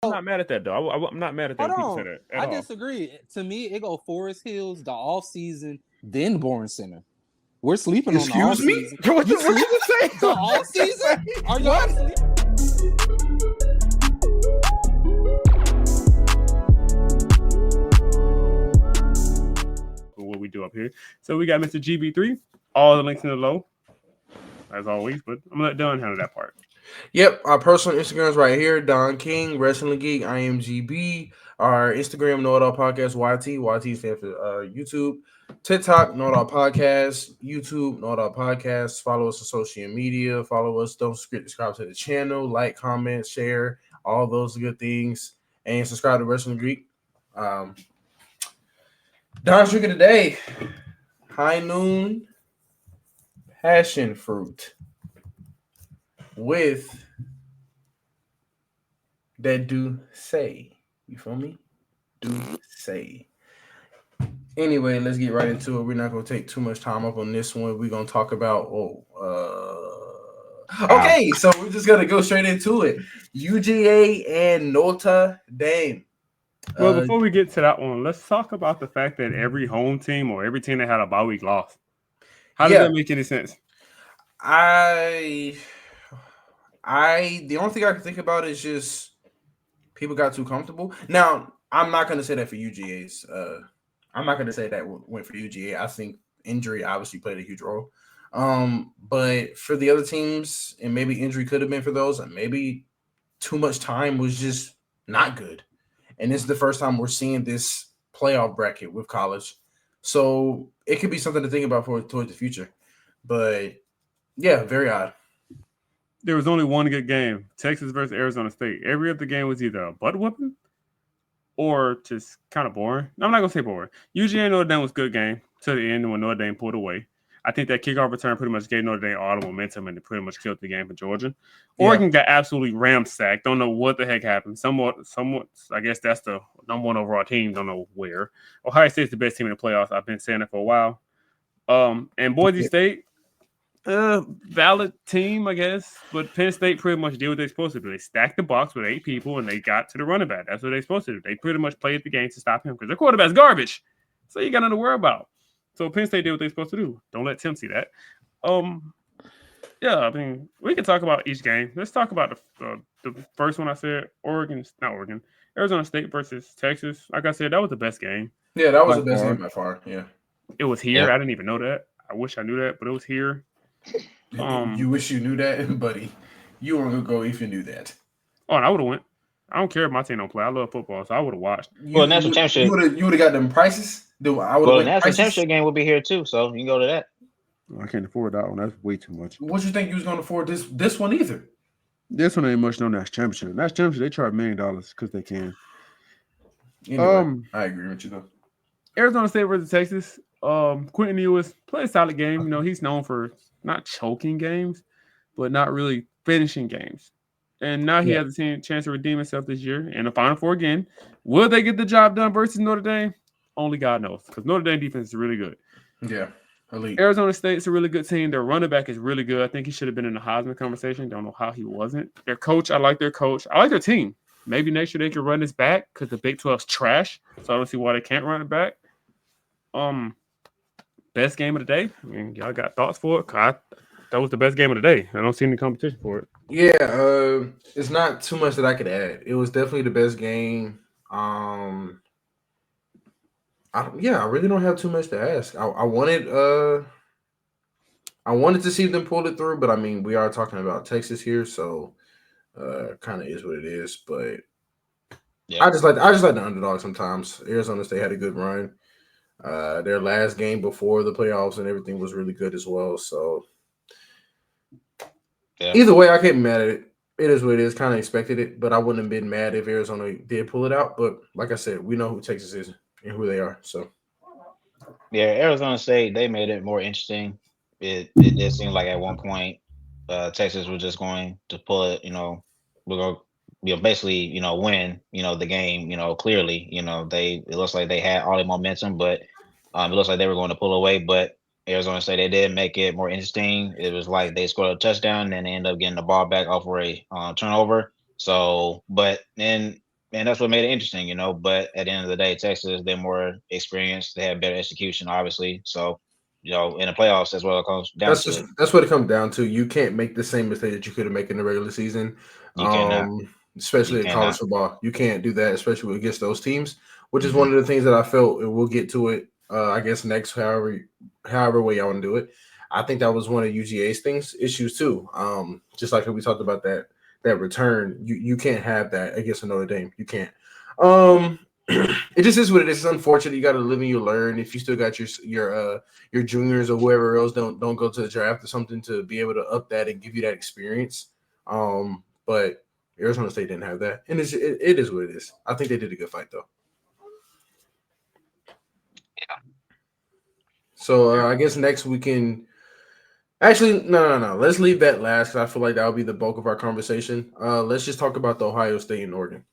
I'm not mad at that though. I'm not mad at that Hold when people say on, that at I all. disagree. To me, it go Forest Hills, the off season, then Bourne Center. We're sleeping on the off Excuse me? season. What You you sleep just say? the off season? Are y'all sleep? What we do up here. So we got Mr. GB3. All the links in the low, as always. But I'm gonna let Don handle that part. Yep, our personal Instagrams right here. Don King, Wrestling Geek, IMGB. Our Instagram, Know It All Podcast, YT. YT stands for YouTube. TikTok, Know It All Podcast. YouTube, Know It All Podcast. Follow us on social media. Follow us. Don't forget to subscribe to the channel. Like, comment, share. All those good things. And subscribe to Wrestling Geek. Don's drinking today. High Noon Passion Fruit with that do say. You feel me? Do say. Anyway, let's get right into it. We're not going to take too much time up on this one. We're going to talk about okay, so we're just going to go straight into it. UGA and Notre Dame. Well, before we get to that one, let's talk about the fact that every home team or every team that had a bye week lost. How does that make any sense? The only thing I can think about is just people got too comfortable. Now, I'm not going to say that for UGA's. I'm not going to say that went for UGA. I think injury obviously played a huge role. But for the other teams, and maybe injury could have been for those, and maybe too much time was just not good. And this is the first time we're seeing this playoff bracket with college. So it could be something to think about towards the future. But yeah, very odd. There was only one good game, Texas versus Arizona State. Every other game was either a butt whooping or just kind of boring. No, I'm not going to say boring. UGA Notre Dame was a good game to the end when Notre Dame pulled away. I think that kickoff return pretty much gave Notre Dame all the momentum and it pretty much killed the game for Georgia. Oregon got absolutely ramsacked. Don't know what the heck happened. Somewhat, I guess that's the number one overall team. Don't know where. Ohio State's the best team in the playoffs. I've been saying it for a while. And Boise State, valid team, I guess. But Penn State pretty much did what they're supposed to do. They stacked the box with 8 people and they got to the running back. That's what they're supposed to do. They pretty much played the game to stop him because their quarterback's garbage. So you got nothing to worry about. So Penn State did what they're supposed to do. Don't let Tim see that. Yeah, I mean, we can talk about each game. Let's talk about the first one I said, Arizona State versus Texas. Like I said, that was the best game. Yeah, that was the best game by far. Yeah. It was here. Yeah. I didn't even know that. I wish I knew that, but it was here. You wish you knew that, buddy. You weren't going to go if you knew that. Oh, and I would have went. I don't care if my team don't play. I love football, so I would have watched. National championship. You would have got them prices. The national championship game will be here too, so you can go to that. I can't afford that one. That's way too much. What you think you was going to afford this one either? This one ain't much no national championship. National championship, they charge $1 million because they can. Anyway, I agree with you though. Arizona State versus Texas. Quentin Ewers played a solid game. You know, he's known for not choking games, but not really finishing games. And now he has a chance to redeem himself this year in the Final Four again. Will they get the job done versus Notre Dame? Only God knows, because Notre Dame defense is really good. Yeah, elite. Arizona State's a really good team. Their running back is really good. I think he should have been in the Heisman conversation. Don't know how he wasn't. Their coach, I like their coach. I like their team. Maybe next year they can run this back because the Big 12's trash. So I don't see why they can't run it back. Best game of the day. I mean, y'all got thoughts for it? That was the best game of the day. I don't see any competition for it. Yeah, it's not too much that I could add. It was definitely the best game. I really don't have too much to ask. I wanted to see them pull it through, but I mean, we are talking about Texas here, so kind of is what it is. But yeah. I just like the underdog sometimes. Arizona State had a good run. Their last game before the playoffs and everything was really good as well. So either way, I can't be mad at it. It is what it is. Kind of expected it, but I wouldn't have been mad if Arizona did pull it out. But like I said, we know who Texas is and who they are. So yeah, Arizona State, they made it more interesting. It did seem like at one point Texas was just going to pull it. We're going to basically win the game. Clearly, it looks like they had all the momentum, but it looks like they were going to pull away. But Arizona State, they did make it more interesting. It was like they scored a touchdown and then they ended up getting the ball back off for a turnover. So, but then and that's what made it interesting, But at the end of the day, Texas, they're more experienced. They have better execution, obviously. So, in the playoffs, as well, it comes down to it. That's what it comes down to. You can't make the same mistake that you could have made in the regular season, You cannot. especially You in college cannot. football. You can't do that, especially against those teams. Which is Mhm. one of the things that I felt, and we'll get to it. I guess next, however way y'all want to do it. I think that was one of UGA's issues too. Just like we talked about that return, you can't have that against Notre Dame. You can't. Um, it just is what it is. It's unfortunate. You got to live and you learn. If you still got your juniors or whoever else don't go to the draft or something to be able to up that and give you that experience. But Arizona State didn't have that, and it is what it is. I think they did a good fight though. So I guess next we can. Actually, no. Let's leave that last. 'Cause I feel like that'll be the bulk of our conversation. Let's just talk about the Ohio State and Oregon.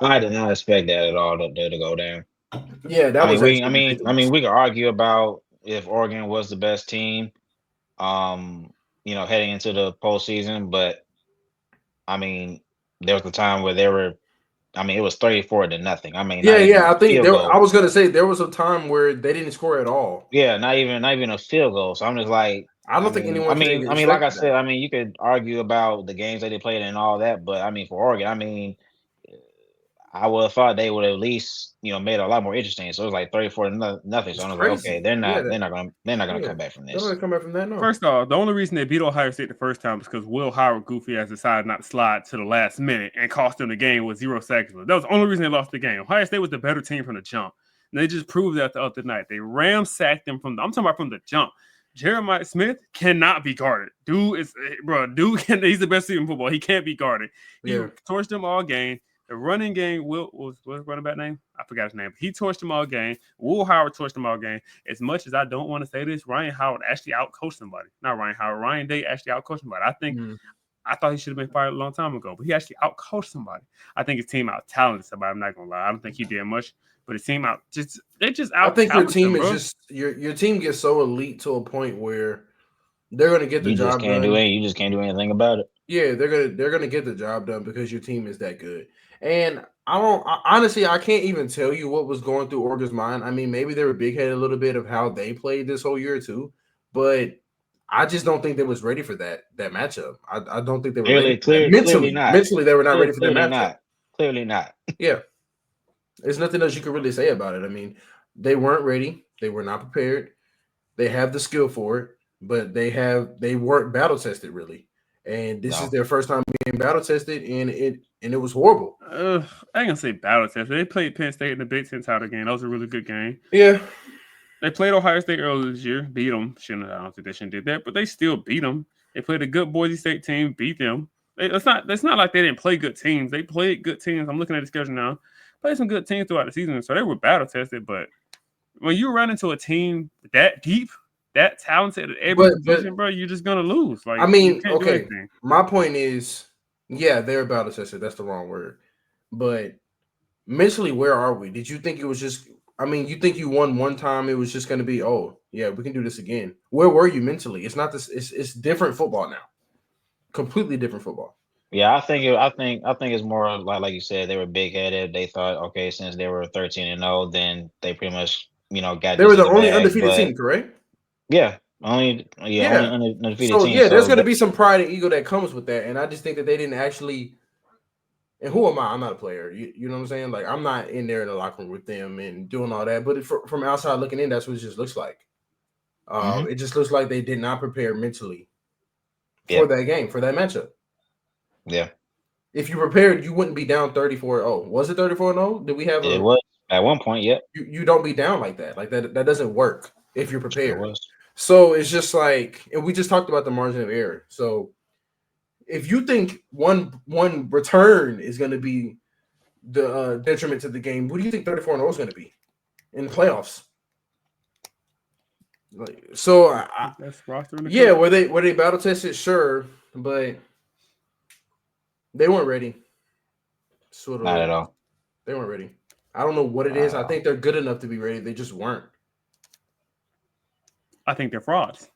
I did not expect that at all to go down. Yeah, that I mean, was we, I actually mean, I ridiculous. mean, we could argue about if Oregon was the best team, heading into the postseason, but I mean, there was a time where they were. I mean, it was 34 to nothing. I mean, not even Yeah. a I think field there. I goal. was gonna say there was a time where they didn't score at all. Yeah, not even a field goal. So I'm just like, I I don't think mean, I anyone could have mean, I mean, like I expected said, that. I mean, you could argue about the games that they played and all that, but I mean, for Oregon, I mean, I would have thought they would at least, made it a lot more interesting. So it was like 34 to nothing. So It's I was like, okay, crazy. they're Yeah, not, they're not gonna, they're not gonna yeah. come back from They're not this. gonna come back from that. No. First off, the only reason they beat Ohio State the first time is because Will Howard, goofy ass, decided not to slide to the last minute and cost them the game with 0 seconds left. That was the only reason they lost the game. Ohio State was the better team from the jump. And they just proved that the other night. They ramsacked them I'm talking about from the jump. Jeremiah Smith cannot be guarded. He's the best team in football. He can't be guarded. He Yeah. torched them all game. The running game, what's running back name? I forgot his name. He torched them all game. Will Howard torched them all game. As much as I don't want to say this, Ryan Howard actually outcoached somebody. Not Ryan Howard. Ryan Day actually outcoached somebody. I thought he should have been fired a long time ago, but he actually outcoached somebody. I think his team out talented somebody. I'm not gonna lie. I don't think he did much, but his team they just I out think your talented team him, is bro. just your team gets so elite to a point where they're gonna get the You just job can't do done. it. You just can't do anything about it. Yeah, they're gonna get the job done because your team is that good. And honestly, I can't even tell you what was going through Oregon's mind. I mean, maybe they were big headed a little bit of how they played this whole year too, but I just don't think they was ready for that matchup. I don't think they were ready for that Clearly mentally. not. Mentally, they were not ready for that Clearly matchup. not. Clearly not. Yeah, there's nothing else you can really say about it. I mean, they weren't ready. They were not prepared. They have the skill for it, but they weren't battle tested really. And this is No. their first time being battle tested, and it was horrible. I ain't gonna say battle test. They played Penn State in the Big Ten title game. That was a really good game. Yeah, They played Ohio State earlier this year, beat them. I don't think they shouldn't did that, but they still beat them. They played a good Boise State team, beat them. It's not like they didn't play good teams. They played good teams. I'm looking at the schedule now. Played some good teams throughout the season, so they were battle tested. But when you run into a team that deep, that talented at every position, bro, you're just gonna lose. Like, I mean, you can't do okay. anything. My point is, yeah, they're battle tested. That's the wrong word. But mentally, where are we? Did you think it was just? I mean, you think you won one time? It was just going to be, oh yeah, we can do this again. Where were you mentally? It's not this. It's different football now. Completely different football. Yeah, I think it's more like you said, they were big headed. They thought, okay, since they were 13-0, then they pretty much got They this were in the the only bag. undefeated But team, correct? yeah, only Yeah. undefeated So team. yeah, there's So going to be some pride and ego that comes with that, and I just think that they didn't actually. And who am I? I'm not a player. You know what I'm saying? Like I'm not in there in the locker room with them and doing all that. But from outside looking in, that's what it just looks like. It just looks like they did not prepare mentally for that game, for that matchup. Yeah. If you prepared, you wouldn't be down 34-0. Was it 34-0? Did we have It was at one point, yep. You don't be down like that. Like that doesn't work if you're prepared. It was. So it's just like, and we just talked about the margin of error. So if you think one return is going to be the detriment to the game, what do you think 34-0 is going to be in the playoffs? Like, so That's roster in the yeah, were they battle tested? Sure, but they weren't ready. Sort of, Not at all. they weren't ready. I don't know what it is. I think they're good enough to be ready. They just weren't. I think they're frauds.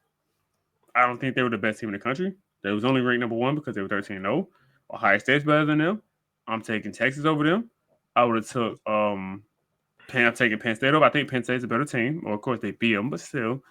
I don't think they were the best team in the country. They was only ranked number 1 because they were 13-0. Ohio State's better than them. I'm taking Texas over them. I would have took I'm taking Penn State over. I think Penn State's a better team. Well, of course they beat them, but still,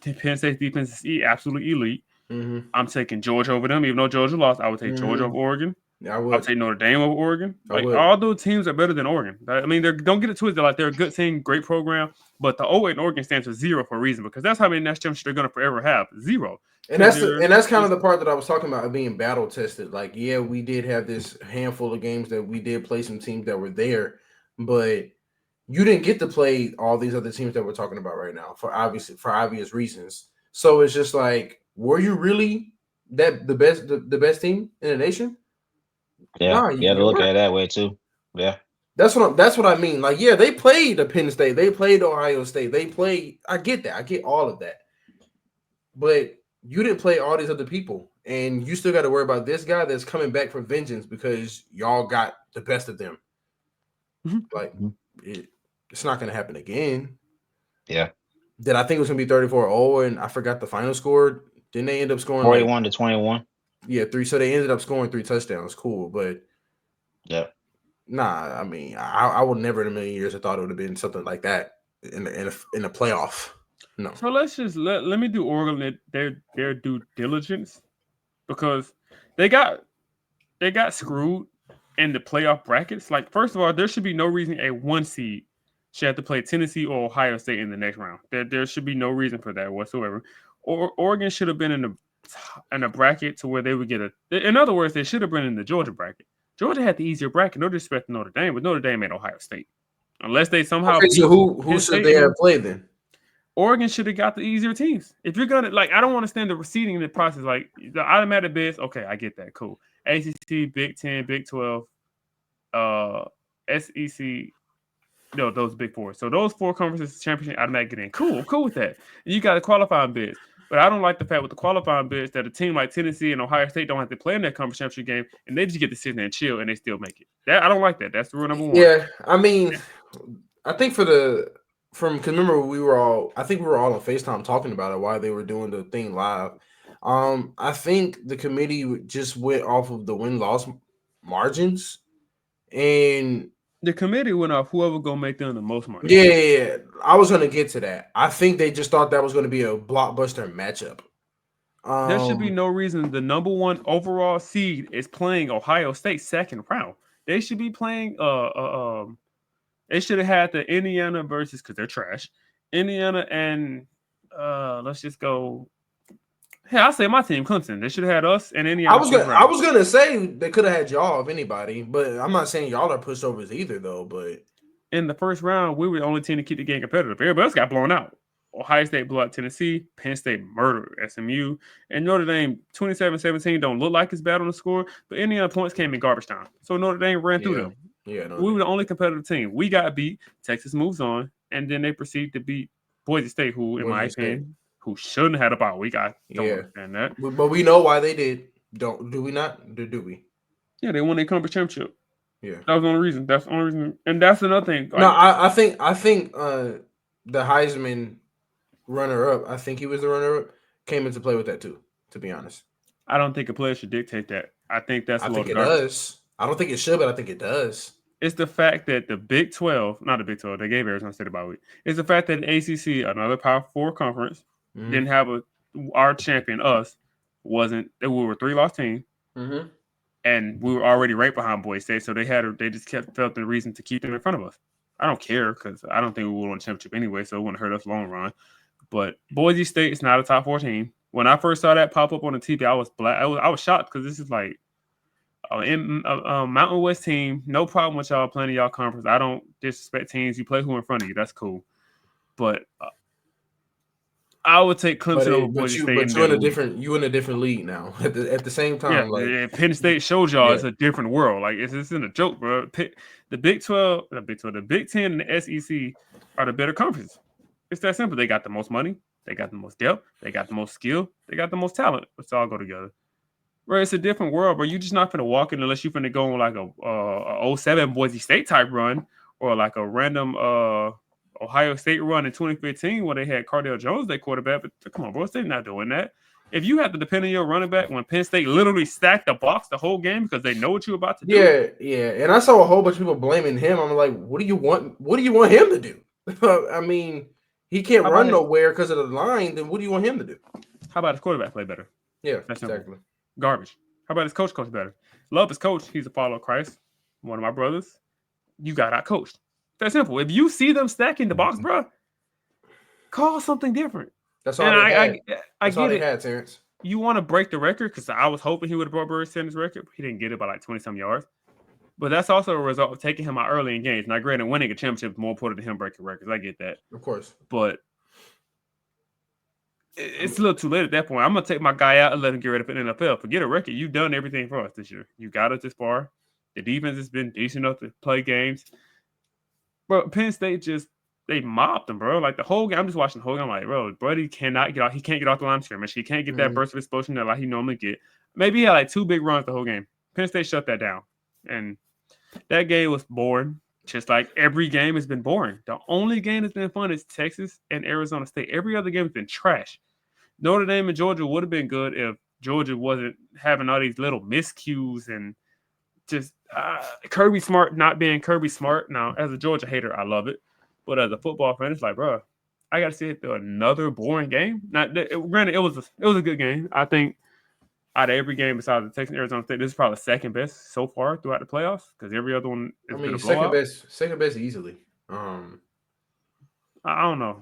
Penn State's defense is absolutely elite. Mm-hmm. I'm taking Georgia over them, even though Georgia lost. I would take Georgia over Oregon. Yeah, I I would would. take Notre Dame over Oregon. I Like would. all those teams are better than Oregon. I mean, don't get it twisted. Like they're a good team, great program, but the 08 in Oregon stands for 0 for a reason because that's how many national championships they're going to forever have. 0. And that's kind of the part that I was talking about being battle tested. Like, yeah, we did have this handful of games that we did play some teams that were there, but you didn't get to play all these other teams that we're talking about right now for obvious reasons. So it's just like, were you really the best team in the nation? Yeah, Nah, you got to look at it that way too. Yeah. That's what I mean. Like, yeah, they played the Penn State, they played Ohio State, they played. I get that. I get all of that. But you didn't play all these other people, and you still got to worry about this guy that's coming back for vengeance because y'all got the best of them. Mm-hmm. Like, it's not going to happen again. Yeah. Did I think it was going to be 34-0, and I forgot the final score? Didn't they end up scoring 41 to 21? Yeah, 3. So they ended up scoring 3 touchdowns. Cool, but yeah. Nah, I mean, I would never in a million years have thought it would have been something like that in a playoff. No. So let's just let me do Oregon their due diligence because they got screwed in the playoff brackets. Like, first of all, there should be no reason a 1 seed should have to play Tennessee or Ohio State in the next round. There should be no reason for that whatsoever. Or Oregon should have been in a bracket to where they would get in other words, they should have been in the Georgia bracket. Georgia had the easier bracket. No disrespect to Notre Dame, but Notre Dame ain't Ohio State. Unless they somehow so who should they have played then? Oregon should have got the easier teams. If you're gonna I don't understand the seeding in the process. Like the automatic bids, okay, I get that, cool. ACC, Big 10, Big 12, SEC, those Big 4. So those 4 conferences championship automatic get in. Cool, I'm cool with that. And you got the qualifying bids. But I don't like the fact with the qualifying bids that a team like Tennessee and Ohio State don't have to play in that conference championship game, and they just get to sit there and chill, and they still make it. I don't like that. That's the rule number 1. Yeah, I mean, I think because remember we were all on FaceTime talking about it while they were doing the thing live. I think the committee just went off of the win-loss margins, and the committee went off whoever gonna make them the most money. Yeah. I was gonna get to that. I think they just thought that was gonna be a blockbuster matchup. There should be no reason the number 1 overall seed is playing Ohio State second round. They should be playing they should have had the Indiana versus, because they're trash. Indiana and let's just go. Hey, I'll say my team, Clemson. They should have had us and Indiana. I was gonna say they could have had y'all if anybody, but I'm not saying y'all are pushovers either, though. But in the first round, we were the only team to keep the game competitive. Everybody else got blown out. Ohio State blew out Tennessee. Penn State murdered SMU. And Notre Dame, 27-17, don't look like it's bad on the score, but Indiana points came in garbage time. So Notre Dame ran through them. Yeah, we were the only competitive team. We got beat. Texas moves on, and then they proceed to beat Boise State, who, in my opinion, who shouldn't have had a bye week. I don't understand that. But we know why they did. Do we not? Do we? Yeah, they won their conference championship. Yeah, that was the only reason. That's the only reason, and that's another thing. No, I think the Heisman runner-up, I think he was the runner-up, came into play with that too. To be honest, I don't think a player should dictate that. I think that's. I think it does. I don't think it should, but I think it does. It's the fact that the Big 12, not the Big 12, they gave Arizona State a bye week. It's the fact that the ACC, another Power 4 conference, didn't have our champion, us, wasn't. We were a 3-loss team, and we were already right behind Boise State, so they just felt the reason to keep them in front of us. I don't care because I don't think we would win the championship anyway, so it wouldn't hurt us long run. But Boise State is not a top 4 team. When I first saw that pop up on the TV, I was shocked because this is like Mountain West team. No problem with y'all playing in y'all conference. I don't disrespect teams. You play who in front of you. That's cool. But I would take Clemson over Boise State. But you're in a different league now. At the same time, Penn State showed y'all it's a different world. Like it's in a joke, bro. The Big 12, the Big 10, and the SEC are the better conferences. It's that simple. They got the most money. They got the most depth. They got the most skill. They got the most talent. Let's all go together. Bro, it's a different world, bro. You're just not finna walk in unless you're finna go on like a 07 Boise State type run or like a random Ohio State run in 2015 where they had Cardale Jones, their quarterback. But come on, bro, they're not doing that. If you have to depend on your running back when Penn State literally stacked the box the whole game because they know what you're about to do. Yeah. And I saw a whole bunch of people blaming him. I'm like, what do you want? What do you want him to do? I mean, he can't How about run his- nowhere because of the line. Then what do you want him to do? How about his quarterback play better? Yeah, That's simple. exactly. Garbage. How about his coach better? Love his coach. He's a follower of Christ. One of my brothers. You got out coached. That's simple. If you see them stacking the box, bro, call something different. That's all And they had. I That's all get they it. had, Terrence. You want to break the record because I was hoping he would have broke Barry Sanders' record, but he didn't get it by like 20-some yards. But that's also a result of taking him out early in games. Now, granted, winning a championship is more important than him breaking records. I get that. Of course. But it's a little too late at that point. I'm going to take my guy out and let him get ready for the NFL. Forget a record. You've done everything for us this year. You got us this far. The defense has been decent enough to play games. Bro, Penn State they mopped him, bro. Like the whole game, I'm just watching the whole game. I'm like, bro, Buddy cannot get out. He can't get off the line of scrimmage. He can't get that burst of explosion that like he normally get. Maybe he had like 2 big runs the whole game. Penn State shut that down. And that game was boring. Just like every game has been boring. The only game that's been fun is Texas and Arizona State. Every other game has been trash. Notre Dame and Georgia would have been good if Georgia wasn't having all these little miscues and just Kirby Smart not being Kirby Smart. Now, as a Georgia hater, I love it. But as a football fan, it's like, bro, I got to sit through another boring game. Now, granted, it was a good game. I think out of every game besides the Texas and Arizona State, this is probably the second best so far throughout the playoffs because every other one is been a blowout. Second best easily. I don't know.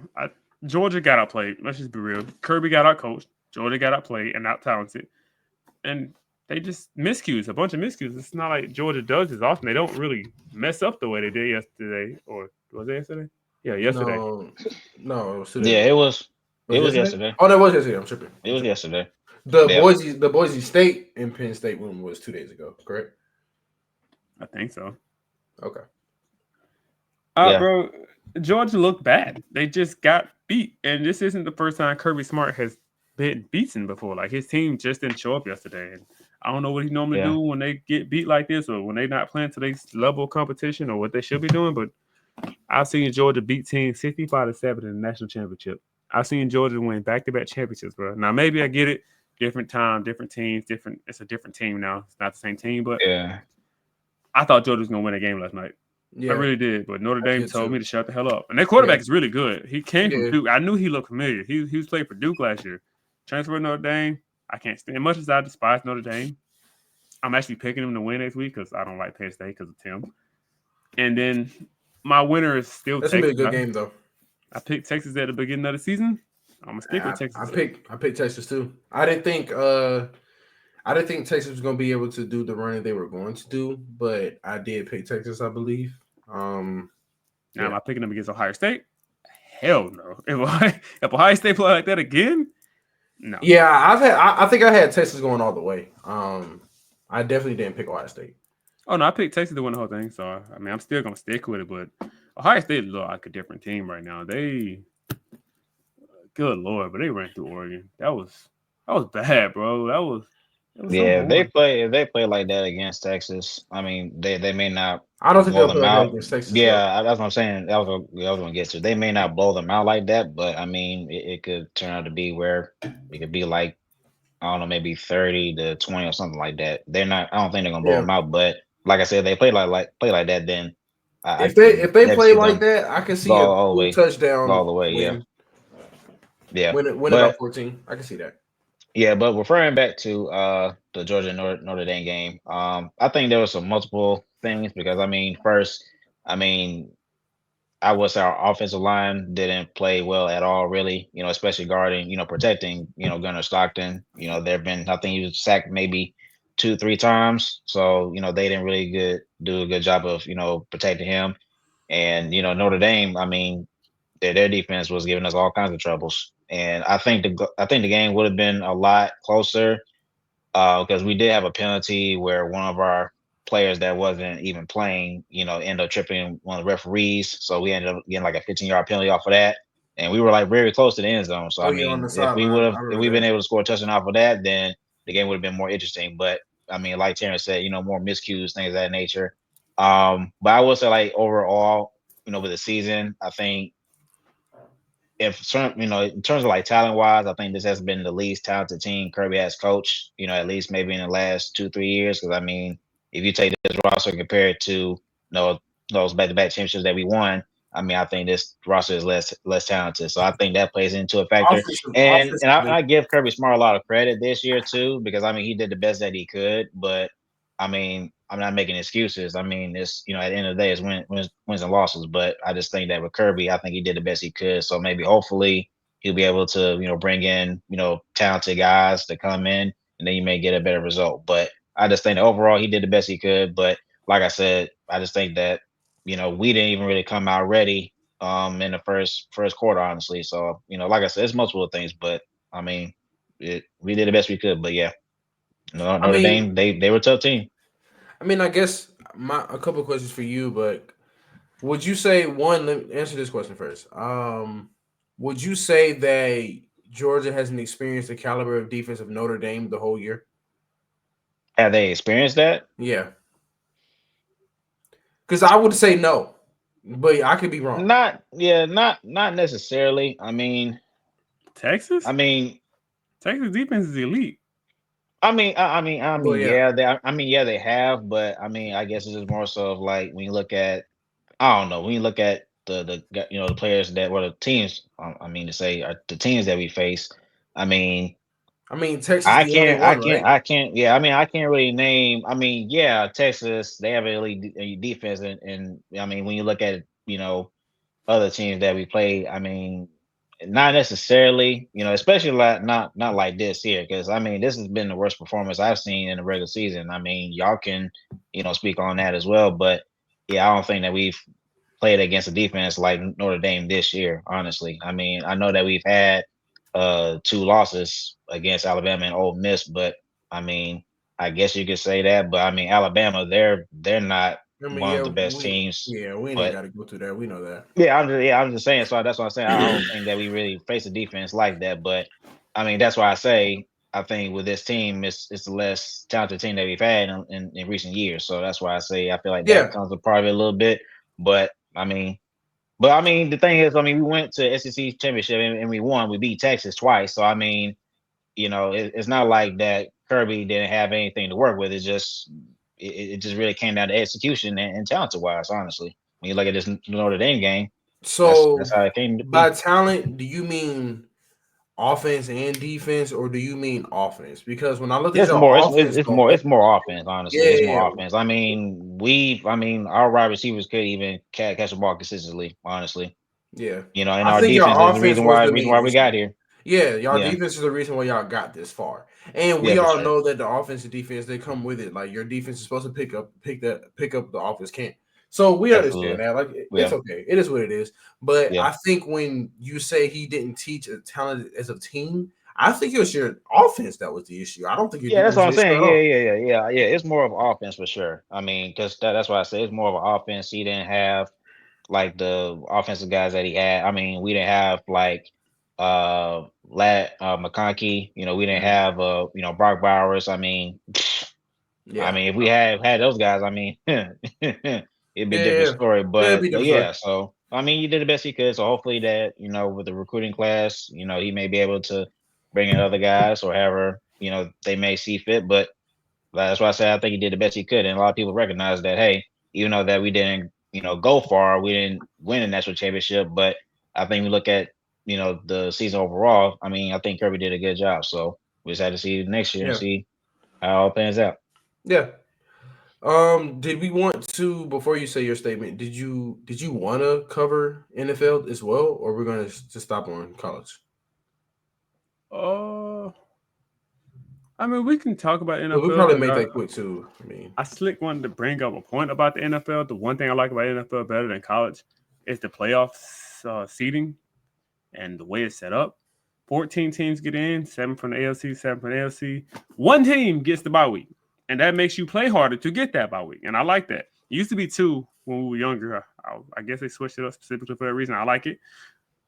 Georgia got outplayed. Let's just be real. Kirby got outcoached. Georgia got outplayed and out talented. And they just miscues, a bunch of miscues. It's not like Georgia does this often. They don't really mess up the way they did yesterday. Or was it yesterday? Yeah, yesterday. No, it was today. Yeah, it was yesterday. Oh, that was yesterday. I'm tripping. It was yesterday. The Boise State and Penn State one was 2 days ago, correct? I think so. Okay. Bro, Georgia looked bad. They just got beat. And this isn't the first time Kirby Smart has been beaten before. Like his team just didn't show up yesterday. And I don't know what he normally do when they get beat like this or when they're not playing today's level of competition or what they should be doing. But I've seen Georgia beat teams 65-7 in the national championship. I've seen Georgia win back-to-back championships, bro. Now, maybe I get it. Different time, different teams, different. It's a different team now. It's not the same team, but I thought Georgia was going to win a game last night. Yeah. I really did, but Notre Dame told me to shut the hell up. And their quarterback is really good. He came from Duke. I knew he looked familiar. He was playing for Duke last year. Transferred to Notre Dame. I can't stand. Much as I despise Notre Dame, I'm actually picking him to win next week because I don't like Penn State because of Tim. And then my winner is still Texas. That's gonna be a good game though. I picked Texas at the beginning of the season. I'm gonna stick with Texas. I picked Texas too. I didn't think Texas was gonna be able to do the run that they were going to do, but I did pick Texas, I believe. Now am I picking them against Ohio State? Hell no. If Ohio State play like that again, no. Yeah, I think I had Texas going all the way. I definitely didn't pick Ohio State. Oh no, I picked Texas to win the whole thing. So I mean, I'm still gonna stick with it, but Ohio State look like a different team right now. They, good lord, but they ran through Oregon. That was bad, bro. That was if they play like that against Texas, I mean, they may not. I don't think blow they'll them play out against Texas. Yeah, that's what I'm saying. I was going to get to. They may not blow them out like that, but I mean, it could turn out to be where it could be like, I don't know, maybe 30-20 or something like that. They're not. I don't think they're gonna blow them out, but like I said, they play like that. Then if they play like that, I can see a touchdown all the way. Win. Yeah. Win about 14. I can see that. Yeah, but referring back to the Georgia Notre Dame game, I think there were some multiple things because first, I would say our offensive line didn't play well at all, really. Especially guarding, protecting, Gunnar Stockton. There've been, I think he was sacked maybe 2-3 times, so they didn't really do a good job of protecting him. And Notre Dame, their defense was giving us all kinds of troubles. And I think the game would have been a lot closer because we did have a penalty where one of our players that wasn't even playing, ended up tripping one of the referees. So we ended up getting like a 15-yard penalty off of that. And we were like very close to the end zone. So if we've been able to score a touchdown off of that, then the game would have been more interesting. But like Terrence said, more miscues, things of that nature. But I will say, like, overall, with the season, I think in terms of like talent wise, I think this has been the least talented team Kirby has coached. At least maybe in the last 2-3 years. Because I mean, if you take this roster and compare it to those back-to-back championships that we won, I mean, I think this roster is less talented. So I think that plays into a factor. And Offensively, I give Kirby Smart a lot of credit this year too, because I mean he did the best that he could. But I mean, I'm not making excuses. I mean, it's at the end of the day, it's wins and losses. But I just think that with Kirby, I think he did the best he could. So maybe hopefully he'll be able to bring in talented guys to come in, and then you may get a better result. But I just think that overall he did the best he could. But like I said, I just think that we didn't even really come out ready in the first quarter, honestly. So like I said, it's multiple things, but I mean, we did the best we could. But yeah, I Notre mean, Dame, they were a tough team. I guess a couple of questions for you, but would you say one? Let me answer this question first. Would you say that Georgia hasn't experienced the caliber of defense of Notre Dame the whole year? Have they experienced that? Yeah, because I would say no, but I could be wrong. Not necessarily. Texas? I mean, Texas defense is elite. Well, yeah, yeah, they have, but I mean, I guess it's just more so of like when you look at, I don't know, when you look at the players that were the teams, I mean to say are the teams that we face. I mean, Texas the only one, right? yeah, I mean, I can't really name. I mean, yeah, Texas, they have a elite defense, and I mean, when you look at other teams that we play, I mean, not necessarily, especially like not like this here, because I mean, this has been the worst performance I've seen in the regular season. I mean, y'all can speak on that as well, but yeah, I don't think that we've played against a defense like Notre Dame this year. Honestly, I mean, I know that we've had two losses against Alabama and Ole Miss, but I mean, I guess you could say that. But I mean, Alabama, they're not one of the best teams, we ain't but got to go through that. We know that. I'm just saying. So that's what I'm saying. I don't think that we really face a defense like that. But I mean, that's why I say I think with this team, it's the less talented team that we've had in recent years. So that's why I say I feel like that Yeah, comes a part of it a little bit. But I mean, the thing is, I mean, we went to SEC championship and we won. We beat Texas twice. So I mean, it's not like that Kirby didn't have anything to work with. It just really came down to execution and talented wise. Honestly, when you look at this Notre Dame game. That's so how it came to by be. talent, do you mean offense and defense, or do you mean offense? Because when I look at It's your more. offense, It's more offense. Honestly, it's yeah, more offense. I mean, our wide receivers could even catch the ball consistently. Honestly, yeah. and I our think defense is your the offense reason was why the main we issue. got here. Yeah, y'all Yeah, defense is the reason why y'all got this far. And yeah, we for all sure. know that the offense and defense they come with it. Like your defense is supposed to pick up the offense can't. So we understand Absolutely. that. Like it's Yeah, okay. It is what it is. But yeah. I think when you say he didn't teach a talent as a team, I think it was your offense that was the issue. I don't think your Yeah, that's defense what was I'm the issue saying. at all. Yeah. It's more of offense for sure. I mean, because that's why I say it's more of an offense. He didn't have like the offensive guys that he had. I mean, we didn't have like McConkey. We didn't Mhm. have Brock Bowers. Yeah. If we had those guys, I mean, it'd be a different Yeah. story. Yeah, it'd be But different story. yeah, so I mean, you did the best he could. So hopefully that with the recruiting class, he may be able to bring in other guys or however they may see fit. But that's why I say I think he did the best he could, and a lot of people recognize that. Hey, even though that we didn't go far, we didn't win a national championship, but I think we look at the season overall. I mean, I think Kirby did a good job. So we just had to see next year and Yeah. see how it all pans out. Yeah. Did we want to before you say your statement? Did you want to cover NFL as well, or we're gonna just stop on college? Uh, I mean, we can talk about Well, we NFL probably because make I, that quick too. I slick wanted to bring up a point about the NFL. The one thing I like about NFL better than college is the playoffs seating and the way it's set up. 14 teams get in, 7 from the AFC, 7 from the AFC. One team gets the bye week, and that makes you play harder to get that bye week. And I like that. It used to be 2 when we were younger. I guess they switched it up specifically for that reason. I like it.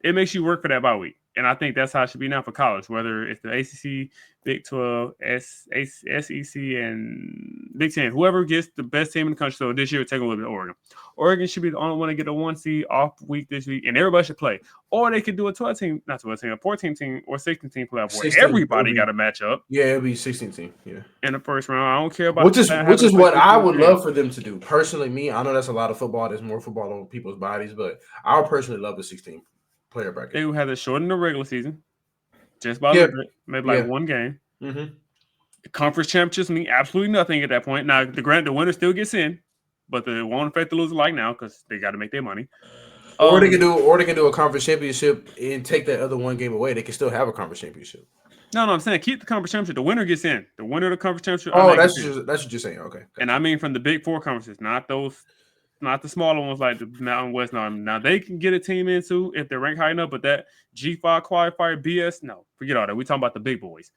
It makes you work for that bye week. And I think that's how it should be now for college, whether it's the ACC, Big 12, SEC, and Big Ten. Whoever gets the best team in the country. So this year, we're taking a little bit of Oregon. Oregon should be the only one to get a 1 seed off week this week, and everybody should play. Or they could do a 12 team, not 12 team, a 14 team or 16 team playoff where 16, everybody got a match up. Yeah, it'll be 16 team. Yeah. In the first round. I don't care about which is what I would love for them to do. Personally, me, I know that's a lot of football. There's more football on people's bodies, but I would personally love the 16 player bracket. They would have to shorten the regular season just by a little bit, maybe like one game. Mm-hmm. The conference championships mean absolutely nothing at that point. Now, the winner still gets in, but it won't affect the loser like now because they got to make their money. Or they can do a conference championship and take that other one game away. They can still have a conference championship. No, I'm saying keep the conference championship. The winner gets in. The winner of the conference championship. Oh, that's what you're saying. Okay. Gotcha. And I mean from the Big Four conferences, not the smaller ones like the Mountain West. Now they can get a team in too if they're ranked high enough, but that G5 qualifier BS, no, forget all that. We're talking about the big boys.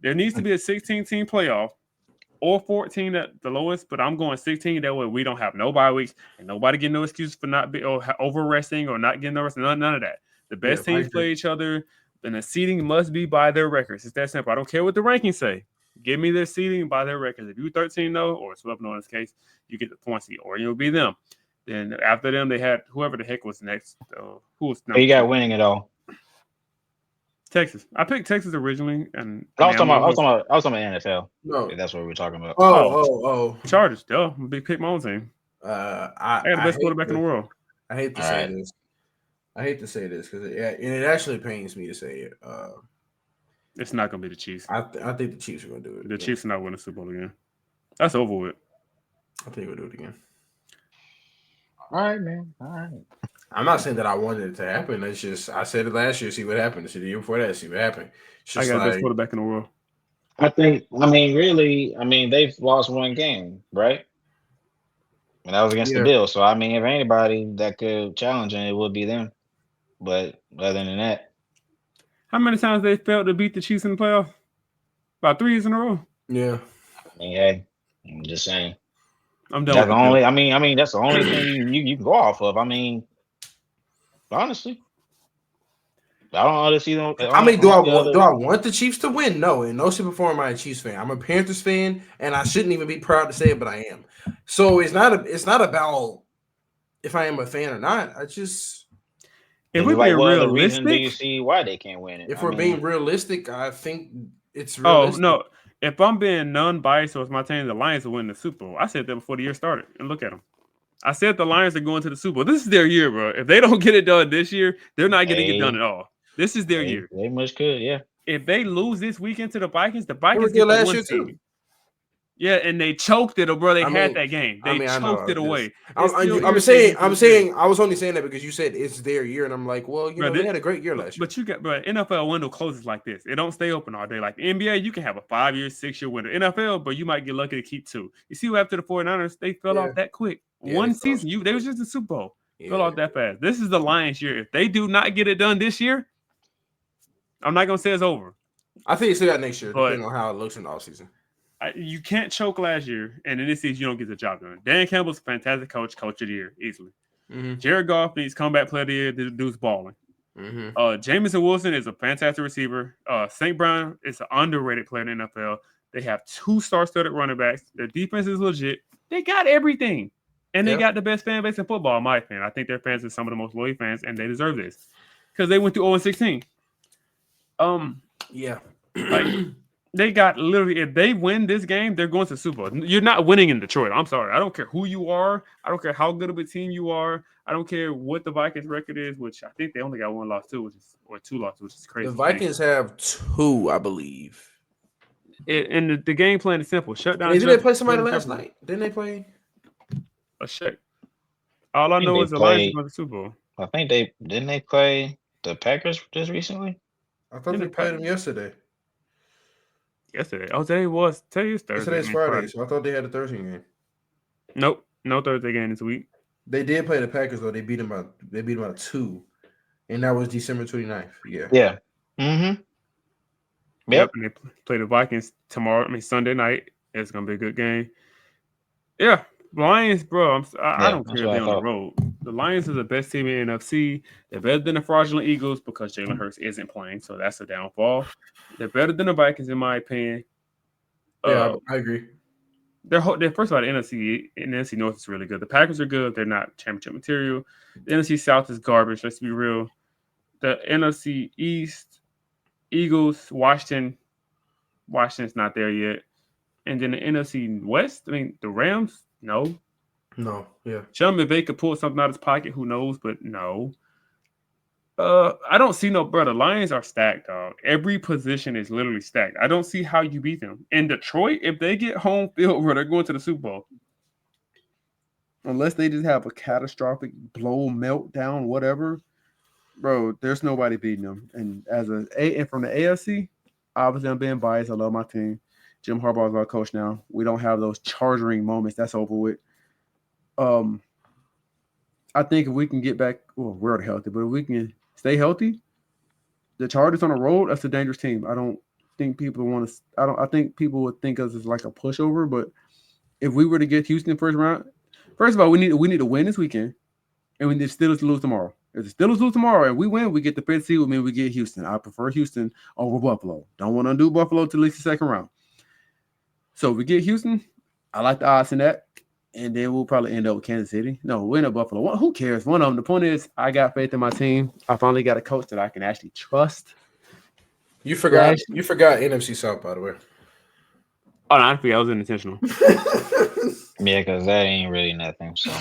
There needs to be a 16-team playoff or 14 at the lowest, but I'm going 16. That way we don't have no bye weeks and nobody get no excuses for not over resting or not getting no rest. None of that. The best teams play each other. And the seeding must be by their records. It's that simple. I don't care what the rankings say. Give me their seeding by their records. If you 13-0 or 12-0 in this case, you get the point seed, or you'll be them. Then after them, they had whoever the heck was next. Who was you got winning it all? Texas. I picked Texas originally, and I was talking about NFL. No, if that's what we're talking about. Oh. Chargers. Duh. Big pick my own team. I got the best quarterback in the world. I hate to say this. I hate to say this because it actually pains me to say it. It's not going to be the Chiefs. I think the Chiefs are going to do it. The Chiefs are not winning the Super Bowl again. That's over with. I think we'll do it again. All right, man. All right. I'm not saying that I wanted it to happen. It's just I said it last year, see what happened. The year before that, see what happened. I got the best quarterback in the world. They've lost one game, right? And that was against the Bills. So, if anybody that could challenge it would be them. But other than that. How many times they failed to beat the Chiefs in the playoffs? About 3 years in a row. Yeah. Hey, I'm just saying. I'm done. That's the only. That's the only thing you can go off of. Honestly, I don't understand. Do I want the Chiefs to win? No, in no shape or form am I a Chiefs fan. I'm a Panthers fan, and I shouldn't even be proud to say it, but I am. So it's not about if I am a fan or not. I just. If we're being realistic, do you see why they can't win it? If we're being realistic, I think it's realistic. Oh no! If I'm being non-biased towards my team, the Lions will win the Super Bowl. I said that before the year started, and look at them. I said the Lions are going to the Super Bowl. This is their year, bro. If they don't get it done this year, they're not getting it done at all. This is their year. They much could, yeah. If they lose this weekend to the Vikings get the last 1 year seed. too. Yeah, and they choked it, bro. They had that game. They choked it away. I'm saying. I was only saying that because you said it's their year, and I'm like, well, they had a great year last year. But NFL window closes like this. It don't stay open all day. Like the NBA, you can have a 5-year, 6-year window. NFL, but you might get lucky to keep 2. You see what happened to the 49ers? They fell off that quick. One season, they was just in Super Bowl. Fell off that fast. This is the Lions' year. If they do not get it done this year, I'm not gonna say it's over. I think it's still got next year, depending on how it looks in the offseason. You can't choke last year, and in this season, you don't get the job done. Dan Campbell's a fantastic coach of the year, easily. Mm-hmm. Jared Goff needs comeback player of the year. The dude's balling. Mm-hmm. Jamison Wilson is a fantastic receiver. St. Brown is an underrated player in the NFL. They have 2 star-studded running backs. Their defense is legit. They got everything, and they got the best fan base in football, in my opinion. I think their fans are some of the most loyal fans, and they deserve this because they went through 0-16. They got literally, if they win this game, they're going to the Super Bowl. You're not winning in Detroit. I'm sorry. I don't care who you are. I don't care how good of a team you are. I don't care what the Vikings record is, which I think they only got 1 loss too, or 2 losses, which is crazy. The Vikings have 2, I believe. And the game plan is simple. Shut down. Didn't they play somebody last night? Didn't they play? A check. All I know is the Lions going to the Super Bowl. I think didn't they play the Packers just recently? I thought they played them yesterday. Yesterday. Oh, today was Thursday. Today's Friday, so I thought they had a Thursday game. Nope, no Thursday game this week. They did play the Packers though. They beat them by 2, and that was December 29th. Yeah. Yeah. Mm-hmm. Yep. And they play the Vikings tomorrow. Sunday night. It's gonna be a good game. Yeah, Lions, bro. I don't care if they're on the road. The Lions are the best team in the NFC. They're better than the fraudulent Eagles because Jalen Hurts isn't playing, so that's a downfall. They're better than the Vikings, in my opinion. Yeah, I agree. They're first of all, the NFC North is really good. The Packers are good. They're not championship material. The NFC South is garbage. Let's be real. The NFC East, Eagles, Washington's not there yet. And then the NFC West, I mean, the Rams, no. No, yeah. Sean McVay could pull something out of his pocket, who knows, but no. I don't see no, bro. The Lions are stacked, dog. Every position is literally stacked. I don't see how you beat them. In Detroit, if they get home field, bro, they're going to the Super Bowl. Unless they just have a catastrophic blow, meltdown, whatever, bro, there's nobody beating them. And and from the AFC, obviously I'm being biased. I love my team. Jim Harbaugh is our coach now. We don't have those chartering moments. That's over with. I think if we can get back, well, we're healthy, but if we can stay healthy, the Chargers on the road, that's a dangerous team. I don't think people want to. I think people would think us as like a pushover. But if we were to get Houston first round, first of all, we need to win this weekend, and we need the Steelers to lose tomorrow. If the Steelers lose tomorrow and we win, we get the fifth seed. We get Houston. I prefer Houston over Buffalo. Don't want to undo Buffalo to at least the second round. So if we get Houston, I like the odds in that. And then we'll probably end up with Kansas City. No, we'll end up Buffalo. Who cares? One of them. The point is, I got faith in my team. I finally got a coach that I can actually trust. You forgot NFC South, by the way. Oh, no, I forgot. I was intentional. Yeah, because that ain't really nothing. So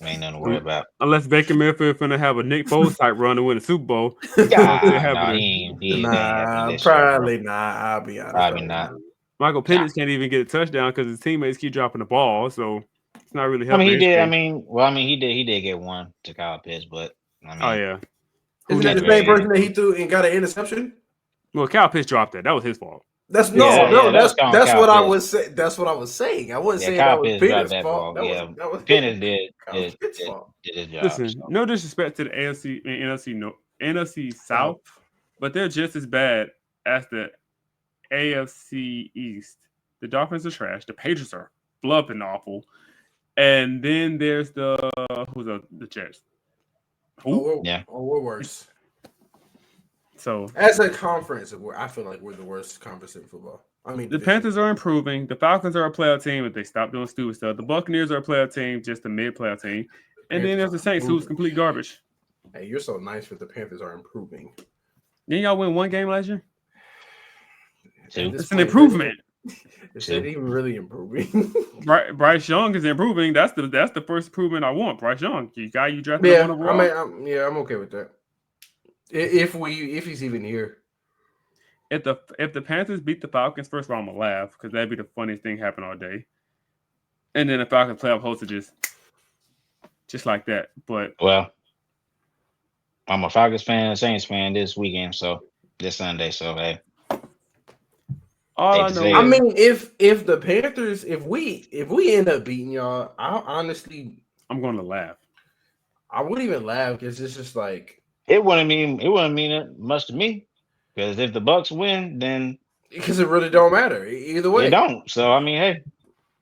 ain't nothing to worry about. Unless Baker Mayfield finna have a Nick Foles type run to win a Super Bowl. Nah, he ain't probably not. I'll be honest. Probably not. Michael Penix can't even get a touchdown because his teammates keep dropping the ball, so it's not really helping. He did. He did get one to Kyle Pitts, but oh yeah, isn't that the same person that he threw and got an interception? Well, Kyle Pitts dropped that. That was his fault. That's what I was saying. That's what I was saying. I wasn't saying that was Penix's fault. That was Penix did his job. Listen, no disrespect to the AFC and NFC South, but they're just as bad as the AFC East. The Dolphins are trash. The Patriots are flubbing awful. And then there's the Jets. We're worse. So as a conference, I feel like we're the worst conference in football. I mean, the Panthers are improving. The Falcons are a playoff team if they stop doing stupid stuff. The Buccaneers are a playoff team, just a mid-playoff team. And then there's the Saints, who's complete garbage. Hey, you're so nice that the Panthers are improving. Didn't y'all win one game last year? It's an improvement. Is it even really improving? Bryce Young is improving. That's the first improvement I want. Bryce Young, you drafted one overall. I'm okay with that. If he's even here. If the Panthers beat the Falcons, first of all, I'm gonna laugh because that'd be the funniest thing happen all day. And then the Falcons playoff host just like that. But I'm a Falcons fan, Saints fan this weekend, so this Sunday. So hey. All I know. I mean, if the Panthers, if we end up beating y'all, I'm going to laugh. I wouldn't even laugh because it's just like it wouldn't mean it much to me because if the Bucks win, then because it really don't matter either way. It don't. So I mean, hey,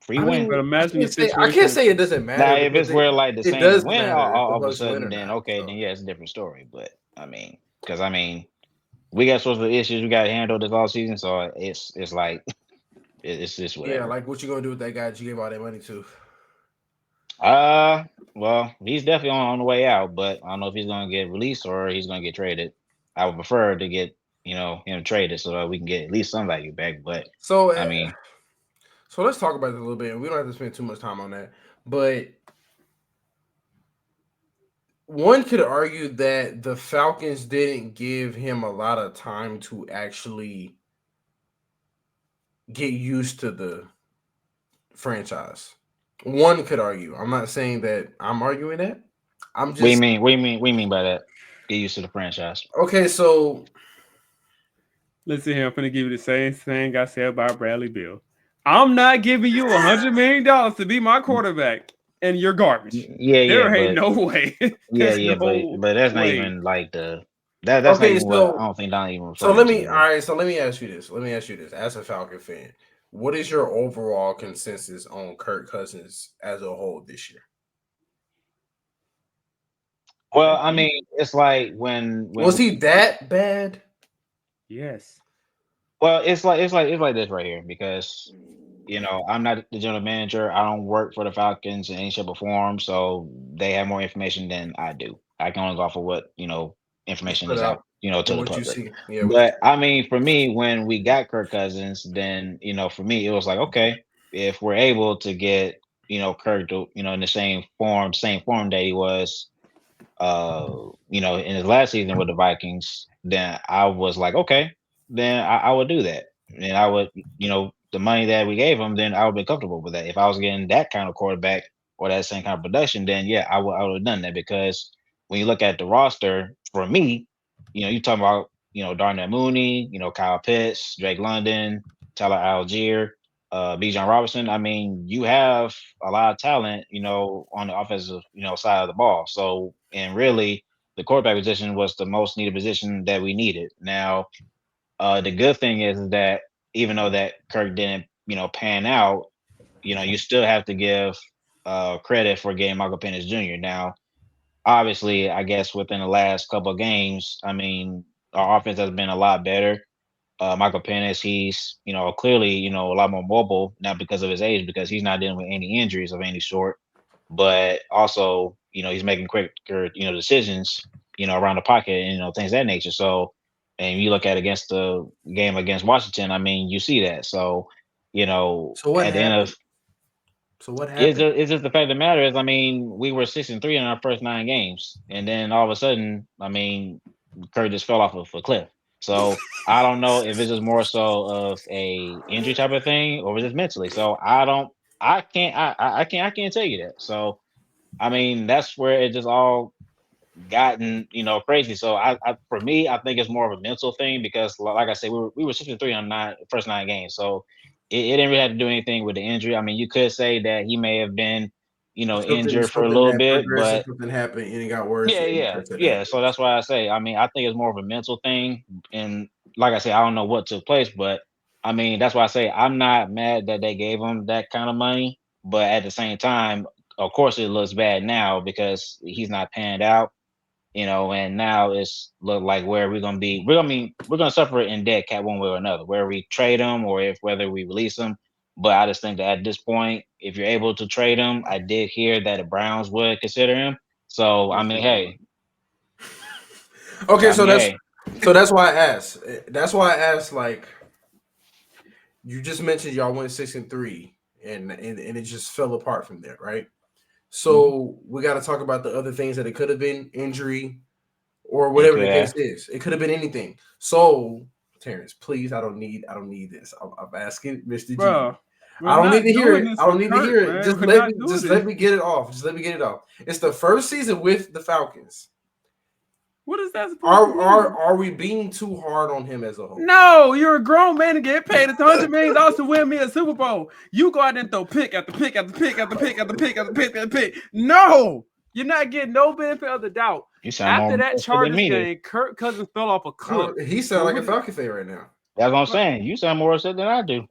free win. But imagine I can't say it doesn't matter. Now, if it's where like the Saints win all of a sudden, then okay, then yeah, it's a different story. But I mean, because we got sorts of issues we got to handle this all season, so it's like it's just whatever. Yeah, like what you gonna do with that guy that you gave all that money to? Well, he's definitely on the way out, but I don't know if he's gonna get released or he's gonna get traded. I would prefer to get him traded so that we can get at least some value back. But so let's talk about this a little bit. We don't have to spend too much time on that, but one could argue that the Falcons didn't give him a lot of time to actually get used to the franchise. One could argue. I'm not saying that I'm arguing that. I'm just. What do you mean by that? Get used to the franchise. Okay, so listen here. I'm gonna give you the same thing I said about Bradley Beal. I'm not giving you $100 million to be my quarterback. And you're garbage. There ain't no way. But that's not even like the that's okay, not even I don't think that even. So let me ask you this. As a Falcon fan, what is your overall consensus on Kirk Cousins as a whole this year? Well, I mean, it's like when was he that bad? Yes. Well, it's like this right here because I'm not the general manager. I don't work for the Falcons in any shape or form, so they have more information than I do. I can only go off of what It's information put is out, out to and the what you public. see. Yeah, what you But I mean, for me, when we got Kirk Cousins, then for me it was like, okay, if we're able to get Kirk to in the same form that he was in his last season with the Vikings, then I was like, okay, then I would do that. And I would, the money that we gave him, then I would be comfortable with that. If I was getting that kind of quarterback or that same kind of production, then yeah, I would have done that because when you look at the roster, for me, you talking about, Darnell Mooney, Kyle Pitts, Drake London, Tyler Algier, Bijan Robinson. I mean, you have a lot of talent, on the offensive, side of the ball. So, and really, the quarterback position was the most needed position that we needed. Now, the good thing is that even though that Kirk didn't, pan out, you still have to give credit for getting Michael Penix Jr. Now, obviously, I guess within the last couple of games, I mean, our offense has been a lot better. Michael Penix, he's clearly a lot more mobile, not because of his age, because he's not dealing with any injuries of any sort, but also he's making quicker decisions around the pocket and things of that nature. So, and you look at against the game against Washington, I mean, you see that. So, So what at the end happened? of So what it's happened? just the fact of the matter is, I mean, we were 6-3 in our first 9 games, and then all of a sudden, I mean, Curry just fell off of a cliff. So I don't know if it's just more so of a injury type of thing or just mentally. So I can't tell you that. So I mean, that's where it just all gotten crazy. So for me, I think it's more of a mental thing because like I said, we were 6-3 on first 9 games. So it didn't really have to do anything with the injury. I mean, you could say that he may have been Something injured for a something little that bit, progressive, but something happened and it got worse yeah, and yeah, Kirk said that. yeah. So that's why I say, I mean, I think it's more of a mental thing. And like I said, I don't know what took place, but I mean, that's why I say I'm not mad that they gave him that kind of money. But at the same time, of course, it looks bad now because he's not panned out, and now it's look like where we're gonna be. We're gonna suffer in dead cat one way or another, where we trade him or if whether we release him. But I just think that at this point, if you're able to trade him, I did hear that the Browns would consider him. So I mean, hey, Okay, I so mean, that's hey, so that's why I asked. That's why I asked. Like you just mentioned, y'all went 6-3, and it just fell apart from there, right? mhm, So we got to talk about the other things that it could have been injury or it whatever could the case have. is. It could have been anything. So Terrence, please, I don't need this. I'm asking Mr. G. Bro, we're I don't need not to hear doing it. this I for don't need to Kurt, hear it. man. We're not doing Just this. let me get it off. Just let me get it off. It's the first season with the Falcons. What is that supposed to mean? Are we being too hard on him as a whole? No, you're a grown man and get paid $100 million to win me a Super Bowl. You go out there and throw pick after pick after pick after pick after pick after pick after pick. No, you're not getting no benefit of the doubt. You sound more After that invested than Chargers me. game, Kirk Cousins fell off a cliff. He sound When like a we, Falcon fan right now. That's what I'm but saying. You sound more upset than I do.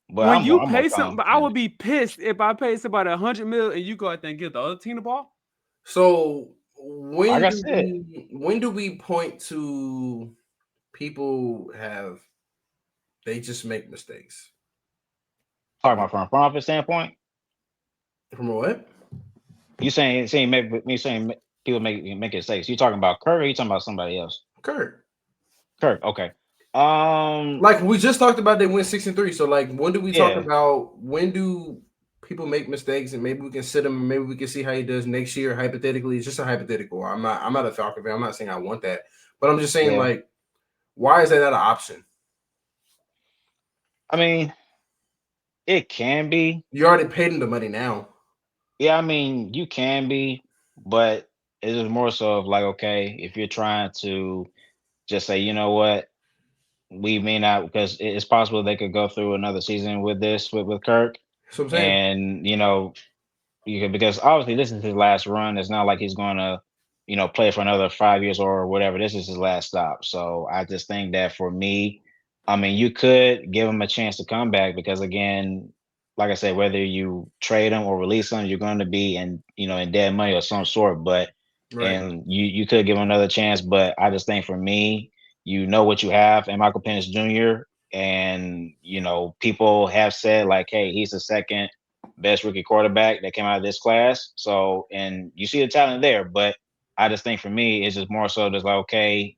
But when you I'm more pay something, I would confident. be pissed if I paid somebody $100 million and you go out there and give the other team the ball. So Like I said, when do we point to people have they just make mistakes? talking about from a front office standpoint, From what? you saying me saying people make mistakes. You talking about Curry? Or you talking about somebody else? Kurt. Kirk. Okay. Um. Like we just talked about, they went 6-3. So like, when do we talk Yeah. about when do people make mistakes and maybe we can sit him and maybe we can see how he does next year? Hypothetically, it's just a hypothetical. I'm not a Falcon fan. I'm not saying I want that, but I'm just saying Yeah. like, why is that not an option? I mean, it can be. You already paid him the money now. Yeah. I mean, you can be, but it is more so of like, okay, if you're trying to just say, you know what, we may not because it's possible they could go through another season with this with Kirk, That's what I'm saying. and because obviously this is his last run. It's not like he's going to, play for another 5 years or whatever. This is his last stop. So I just think that for me, I mean, you could give him a chance to come back because again, like I said, whether you trade him or release him, you're going to be in dead money of some sort. But Right. and you could give him another chance. But I just think for me, you know what you have, and Michael Penix Jr. and people have said like, hey, he's the second best rookie quarterback that came out of this class. So, and you see the talent there, but I just think for me, it's just more so just like, okay,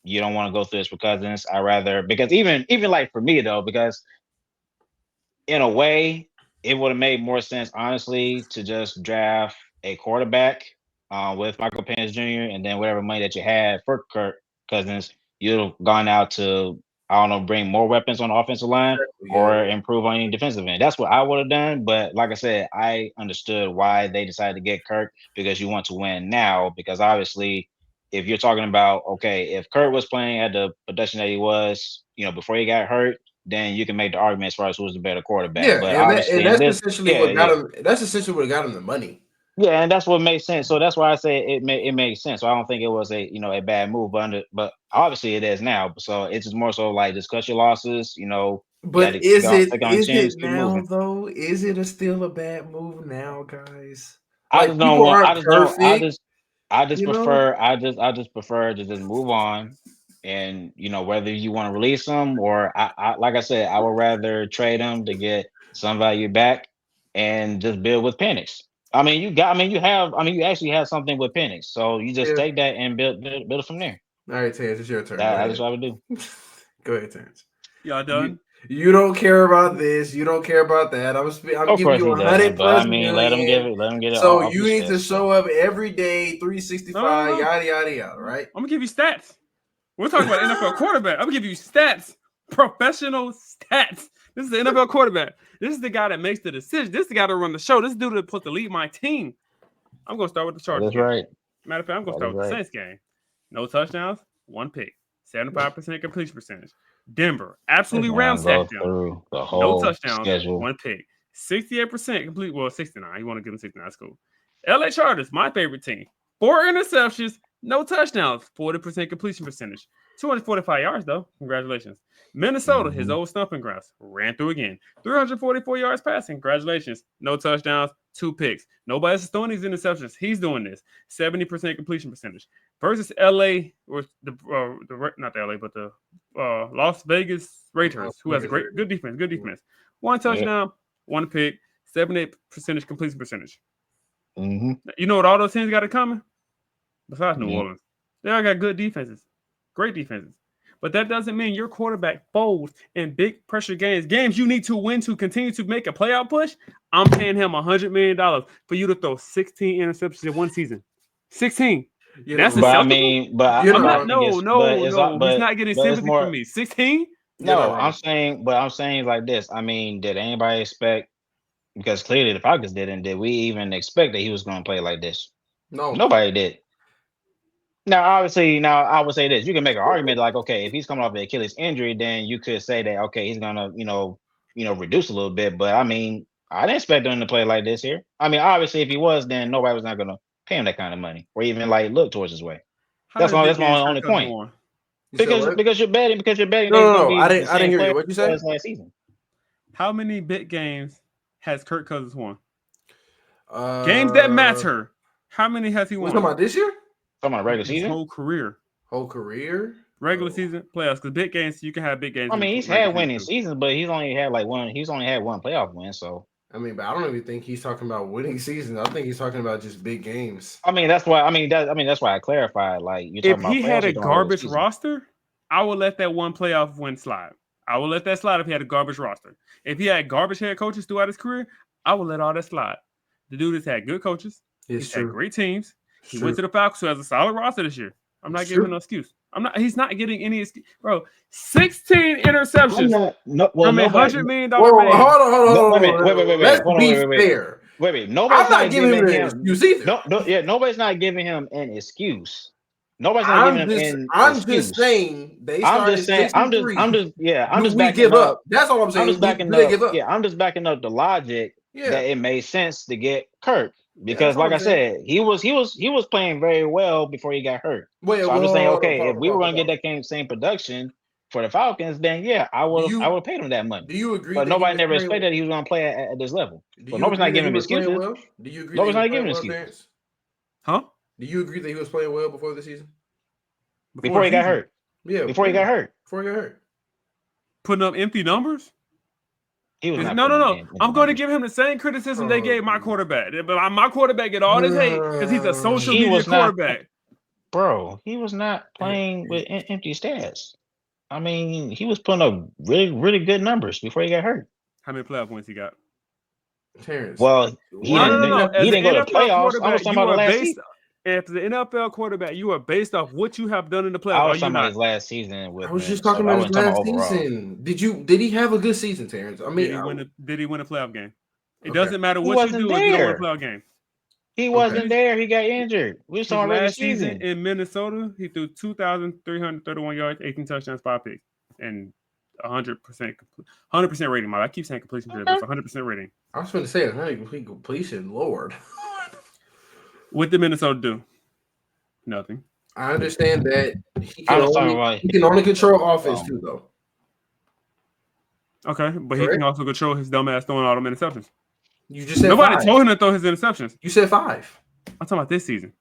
you don't want to go through this for Cousins. I rather, because even like for me though, because in a way, it would have made more sense, honestly, to just draft a quarterback with Michael Penix Jr. and then whatever money that you had for Kirk Cousins, you'd have gone out to, I don't know, bring more weapons on the offensive line or improve on any defensive end. That's what I would have done. But like I said, I understood why they decided to get Kirk, because you want to win now. Because obviously, if you're talking about, okay, if Kirk was playing at the production that he was, before he got hurt, then you can make the argument as far as who's the better quarterback. Yeah, But and obviously, in that's this, essentially yeah, what got yeah, him. That's essentially what got him the money. yeah, and that's what makes sense. So that's why I say it makes sense. So I don't think it was a bad move, but obviously it is now. So it's just more so like just cut your losses. You got But to take is on it take on the is chins, it keep now moving. though? Is it still a bad move now, guys? I Like just don't people want. I aren't just don't. I perfect, just. I just you know. prefer. I just prefer to just move on, and whether you want to release them or like I said, I would rather trade them to get some value back and just build with Penix. I mean, you got. I mean, you have. I mean, you actually have something with Penix, so you just Yeah. take that and build it from there. All right, Terrence, it's your turn. Go That's ahead. what I would do. Go ahead, Terrence. Y'all You done? you don't care about this. You don't care about that. I'm Of giving course you he 100 doesn't, but I plus mean, let him give million. it. Let him get it So off you his need to chest. So. show up every day, No, no, 365, no, no. yada yada yada. Right? I'm gonna give you stats. We're talking about NFL quarterback. I'm gonna give you stats, professional stats. This is the NFL quarterback. This is the guy that makes the decision. This is the guy that run the show. This dude that's supposed to lead my team. I'm gonna start with the That Chargers is game. right. Matter of fact, I'm gonna That start is with the right. Saints game. No touchdowns, one pick, 75% completion percentage. Denver absolutely Now go ramsacked them. through the No whole touchdowns, schedule. one pick, 68% complete. Well, 69. You want to give them 69? That's cool. LA Chargers, my favorite team. 4 interceptions, no touchdowns, 40% completion percentage. 245 yards, though. Congratulations. Minnesota, his Mm-hmm. old stomping grounds, ran through again. 344 yards passing. Congratulations. No touchdowns, two picks. Nobody's throwing these interceptions. He's doing this. 70% completion percentage. Versus LA, or not the LA, but the Las Vegas Raiders, who has a good defense. Good defense. One Yep. touchdown, one pick, 78% completion percentage. Mm-hmm. You know what all those teams got it coming? Besides New Mm-hmm. Orleans. They all got good defenses. Great defenses. But that doesn't mean your quarterback folds in big pressure games. Games you need to win to continue to make a playoff push. I'm paying him $100 million for you to throw 16 interceptions in one season. 16. That's But I acceptable? mean, but You're I I'm not not. don't wrong. think No, it's. But no, it's no. He's not getting but it's sympathy from more. me. 16? You're not No, I'm wrong. saying, but I'm saying like this. I mean, did anybody expect? Because clearly the Falcons didn't. Did we even expect that he was going to play like this? No. Nobody did. Now, obviously, now I would say this: you can make an argument like, okay, if he's coming off the Achilles injury, then you could say that, okay, he's gonna, reduce a little bit. But I mean, I didn't expect him to play like this here. I mean, obviously, if he was, then nobody was not gonna pay him that kind of money, or even like look towards his way. How That's many my big that's my games Kirk only Cousins point. won? You said Because what? you're betting No, that he's no, gonna no. I be the didn't same hear player you. What'd you he say? was last season. How many big games has Kirk Cousins won? Games that matter. How many has he We won? talking about this year? Talking about regular His season. whole career. Whole career? Regular Oh. season, playoffs. Because big games, you can have big games I in the mean, he's regular had season winning too. seasons, but he's only had one. He's only had one playoff win. So I mean, but I don't even think he's talking about winning seasons. I think he's talking about just big games. I mean, that's why. That's why I clarified. Like you're If talking he about had playoffs, a you're talking about regular garbage season. roster, I would let that one playoff win slide. I would let that slide if he had a garbage roster. If he had garbage head coaches throughout his career, I would let all that slide. The dude has had good coaches. It's He's had true. great teams. It's He true. went to the Falcons, who has a solid roster this year. I'm not It's giving true. no excuse. He's not getting any excuse. Bro, 16 interceptions Well, from a nobody. $100 million Whoa, hold man. on, hold on, No, hold wait a on, minute. hold on. Wait. Let's Hold on. be Wait. fair. Wait. I'm Nobody's not not giving him giving an him. excuse either. No. Yeah. Nobody's not giving him an excuse. Nobody's not giving him an I'm just excuse. saying they I'm started just saying. 6-3. I'm Do just we backing give up? up. That's all I'm I'm saying. just Do backing they up. give up? Yeah, I'm just backing up the logic Yeah. that it made sense to get Kirk Yeah, that's because, all like I'm I saying. said, he was playing very well before he got hurt. Wait, So I'm just saying, hold on, okay, if we were going to get that same production for the Falcons, then yeah, I would have paid him that money. Do you agree But that he nobody was never playing? expected that he was going to play at this level. Do So you nobody's agree not that he giving him was playing excuses. well? Do you agree Nobody's that not he was giving playing well, excuses. Terrence? Huh? Do you agree that he was playing well before the season? Before he got hurt. Yeah. Before he got hurt. Before he got hurt. putting up empty numbers? He was not No. putting I'm going to numbers. give him the same criticism they gave my quarterback. But my quarterback get all this hate because he's a social He media was not- quarterback. Bro, he was not playing with empty stats. I mean, he was putting up really, really good numbers before he got hurt. How many playoff wins he got? Terrence. Well, he No. As didn't an go to NFL playoffs. I was quarterback, talking you about the are last based. season. As an NFL quarterback, you are based off what you have done in the playoffs. I Are was you talking about not? his last season with I was just Minnesota. talking I about his wasn't last talking about overall. season. Did he have a good season, Terrence? I mean, Did he win a playoff game? It Okay. doesn't matter He what you wasn't do if you don't win a there. playoff game. He wasn't there. He got injured. We was His talking regular last season season. in Minnesota, he threw 2,331 yards, 18 touchdowns, 5 picks, and 100% rating. I keep saying completion rate, but it's 100% rating. I was going to say 100 complete completion. Lord, What did Minnesota do? Nothing. I understand that he I can was talking only, about- he can only control offense too, though. Okay, but he Correct. can also control his dumb ass throwing all them interceptions. You just said Nobody 5. told him to throw his interceptions. You said 5. I'm talking about this season.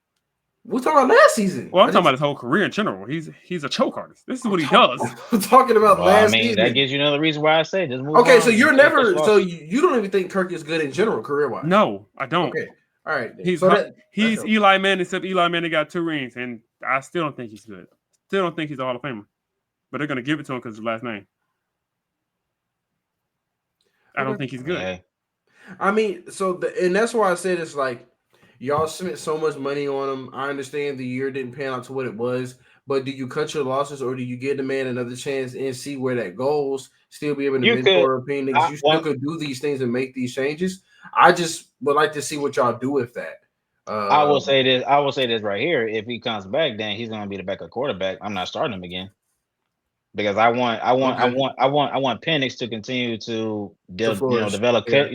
We're talking about last season. Well, I'm talking about his whole career in general. He's a choke artist. This is what he does. We're talking about Well, last I mean, season. that gives you another reason why I say just move Okay, on. so you're Just never. focus So on- you don't even think Kirk is good in general, career wise. No, I don't. Okay. All right. then. He's So that's Eli Manning, except Eli Manning got 2 rings, and I still don't think he's good. Still don't think he's a Hall of Famer. But they're gonna give it to him because of his last name. I don't think he's good. Yeah. I mean, and that's why I said it's like y'all spent so much money on him. I understand the year didn't pan out to what it was, but do you cut your losses or do you give the man another chance and see where that goes? Still be able to You mentor opinions. I- You still could do these things and make these changes. I just would like to see what y'all do with that. I will say this. I will say this right here. If he comes back, then he's going to be the backup quarterback. I'm not starting him again because I want Penix to continue to flourish. develop Yeah.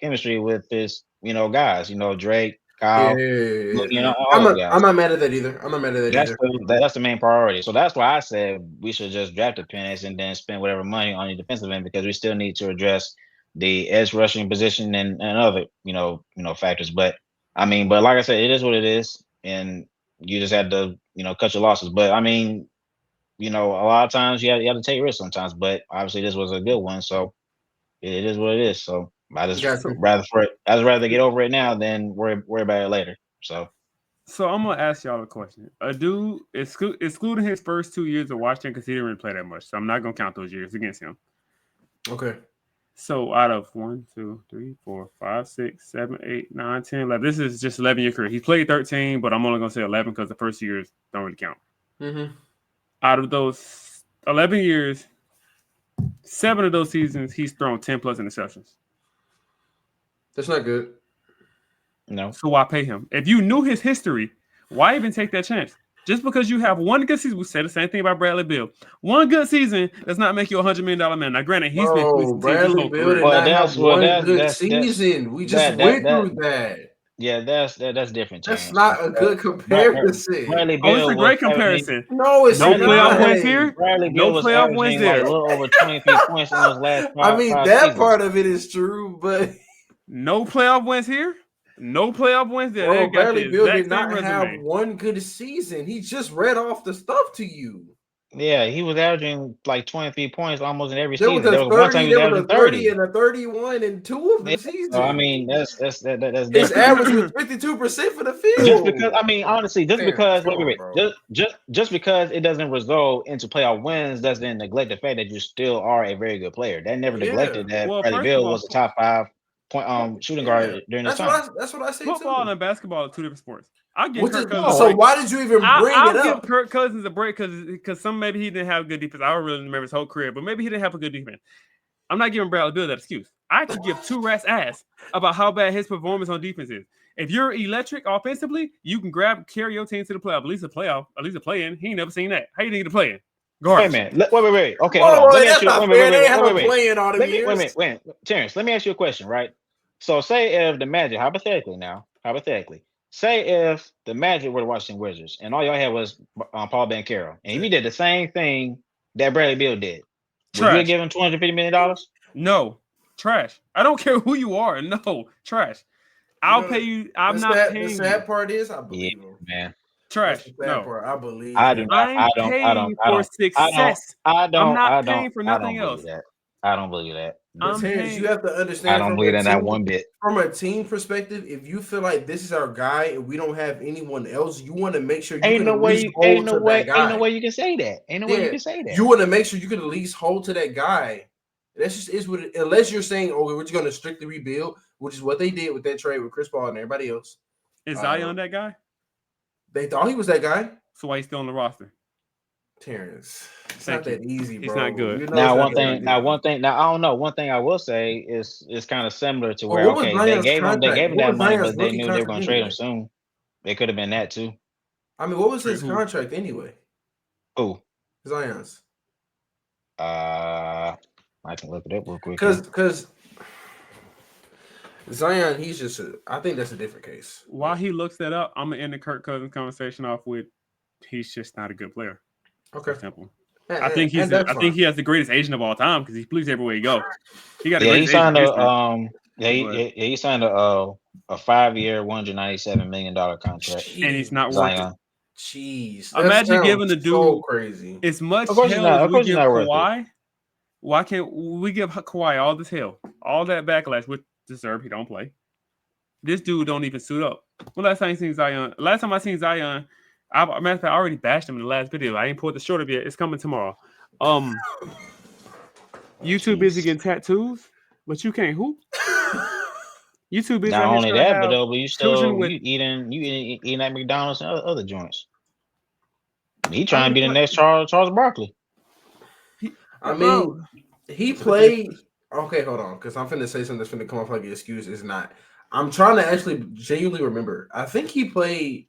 chemistry with his guys. Drake, Kyle. Yeah. All those guys. I'm not mad at that either. I'm not mad at that either. That's the main priority. So that's why I said we should just draft a Penix and then spend whatever money on the defensive end because we still need to address the edge rushing position and other factors. But I mean, but like I said, it is what it is, and you just had to cut your losses. But I mean, a lot of times you have to take risks sometimes. But obviously, this was a good one, so it is what it is. So I just rather get over it now than worry about it later. So I'm gonna ask y'all a question. A dude, excluding his first 2 years of Washington, because he didn't really play that much, so I'm not gonna count those years against him. Okay. So out of 1, 2, 3, 4, 5, 6, 7, 8, 9, 10, 11. This is just 11-year career. He played 13, but I'm only gonna say 11 because the first years don't really count. Mm-hmm. Out of those 11 years, 7 of those seasons he's thrown 10 plus interceptions. That's not good. no. So why pay him? If you knew his history, why even take that chance? Just because you have one good season, we said the same thing about Bradley Beal. One good season does not make you $100 million man. Now, granted, he's been through some teams his Bradley whole Beal career. did Well, not that's- have well, one that's- good that's- season. We just went through that. Yeah, that's different. That's Terrence. not a good comparison. Bradley Oh, Beal it's a great was comparison. No, it's No not. playoff wins here. Bradley No Beal was playoff averaging wins like there. a little over 23 points in those last I mean, five that seasons. part of it is true, but No playoff wins here. No playoff wins there. bro, They got Bradley the Beal exact did not same have resume. one good season. He just read off the stuff to you. Yeah, he was averaging like 23 points almost in every There season. was There a was one time 30, he was there was a averaging 30 30. and a 31 in 2 of the seasons. So, I mean, that's his different. average was 52% for the field. Just because, I mean, honestly, just Terrence, because, come on, wait, bro. just because it doesn't result into playoff wins doesn't neglect the fact that you still are a very good player. That never neglected that Well, Bradley first Beal of all, was a top 5 point shooting guard during this time. That's what I say football too. and basketball are 2 different sports. I give Which Kirk is, Cousins. so why did you even bring I'll it give up? Kirk Cousins a break because maybe he didn't have good defense. I don't really remember his whole career, but maybe he didn't have a good defense. I'm not giving Bradley Beal that excuse. I could give 2 rats ass about how bad his performance on defense is. If you're electric offensively, you can carry your team to the playoff, at least a play-in. He ain't never seen that. How you think to play in? Wait a minute. Wait. Okay, hold on. Let me ask you. Wait. Terrence, let me ask you a question, right? So, say if the Magic, hypothetically, say if the Magic were the Washington Wizards and all y'all had was Paul Banchero, and he did the same thing that Bradley Beal did, would you give him $250 million? No, trash. I don't care who you are. No, trash. I'll pay you. I'm not paying the sad part is, I believe him. Man. Trash. That's the sad No. part. I believe I do him. not. I'm paying for success. I'm not paying for nothing else. Believe that. I don't believe that. But I'm Terrence, paying. you have to I understand don't believe in that one bit. from a team perspective, if you feel like this is our guy and we don't have anyone else, you want to make sure you Ain't can no at way. least You, hold to that guy. Ain't no way you can say that. Ain't no way you can say that. You want to make sure you can at least hold to that guy. That's just is what it, unless you're saying, oh, we're just going to strictly rebuild, which is what they did with that trade with Chris Paul and everybody else. Is Zion that guy? They thought he was that guy. So why he's still on the roster? Terrence, it's Thank not you. that easy, bro. He's not good. You know Now it's one not that thing. easy. Now I don't know. One thing I will say is kind of similar to Well, where what was okay Zion's they contract? gave him What that was money, Zion's but they rookie knew they were going to contract trade him anyway? soon. It could have been that too. I mean, what was his Who? contract anyway? Who? Zion's. I can look it up real quick. here. Because Zion, he's just I think that's a different case. While he looks that up, I'm gonna end the Kirk Cousins conversation off with he's just not a good player. Okay. Simple. And, I think he's. I think he has the greatest agent of all time because he pleases everywhere he go. He got a Yeah, great he signed agent. he signed a 5-year, $197 million contract. And he's not worth Zion. it. Jeez, Imagine giving the dude so crazy. as much Of course he's hell not- as of we course he's give not worth it. Kawhi. Why can't we give Kawhi all this hell, all that backlash, which deserve he don't play? This dude don't even suit up. Well, last time I seen Zion, matter of fact, I already bashed him in the last video. I ain't pulled the short of yet. It's coming tomorrow. You too busy getting tattoos, but you can't hoop. You too busy. Not out only here trying to that, but have though, but you children still with. you eating at McDonald's and other joints. He trying to be the next Charles Barkley. I mean, he played. Okay, hold on, because I'm finna say something that's finna come off like an excuse. It's not. I'm trying to actually genuinely remember. I think he played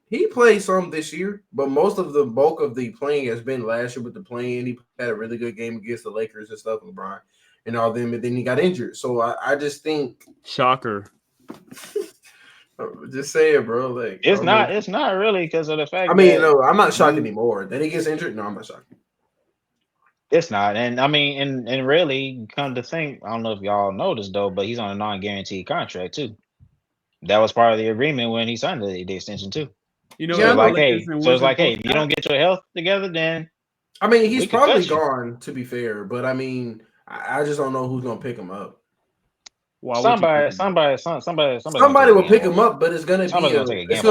some this year, but most of the bulk of the playing has been last year with the playing. He had a really good game against the Lakers and stuff, LeBron and all them, and then he got injured. So I just think Shocker. just say it, bro. Like It's not really because of the fact. I mean, that no, I'm not shocked anymore. That he gets injured, no, I'm not shocked. It's not, and I mean, and really, come to think, I don't know if y'all noticed though, but he's on a non-guaranteed contract too. That was part of the agreement when he signed the extension too. You know, Yeah, So it's Pelicans like, and hey, if you don't get your health together, then I mean, he's we can probably cut you. gone, to be fair, but I mean, I just don't know who's gonna pick him up. Why would you pick him up? Somebody will pick him up, but it's gonna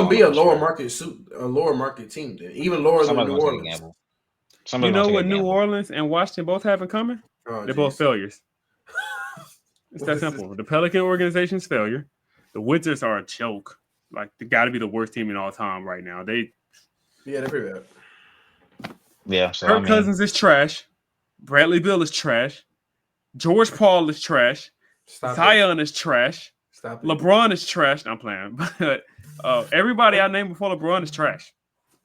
be a lower Sure. market team, then, even lower than Somebody's New gonna take a Orleans. gamble. You Somebody's know gonna take what a New gamble. Orleans and Washington both have in common? Oh, They're both geez. failures. It's that simple. The Pelican organization's failure. The Wizards are a joke. Like they got to be the worst team in all time right now. They're pretty bad. Yeah, so Kirk Cousins is trash. Bradley Beal is trash. George Paul is trash. Zion is trash. Stop it. LeBron is trash. I'm playing, but everybody I named before LeBron is trash.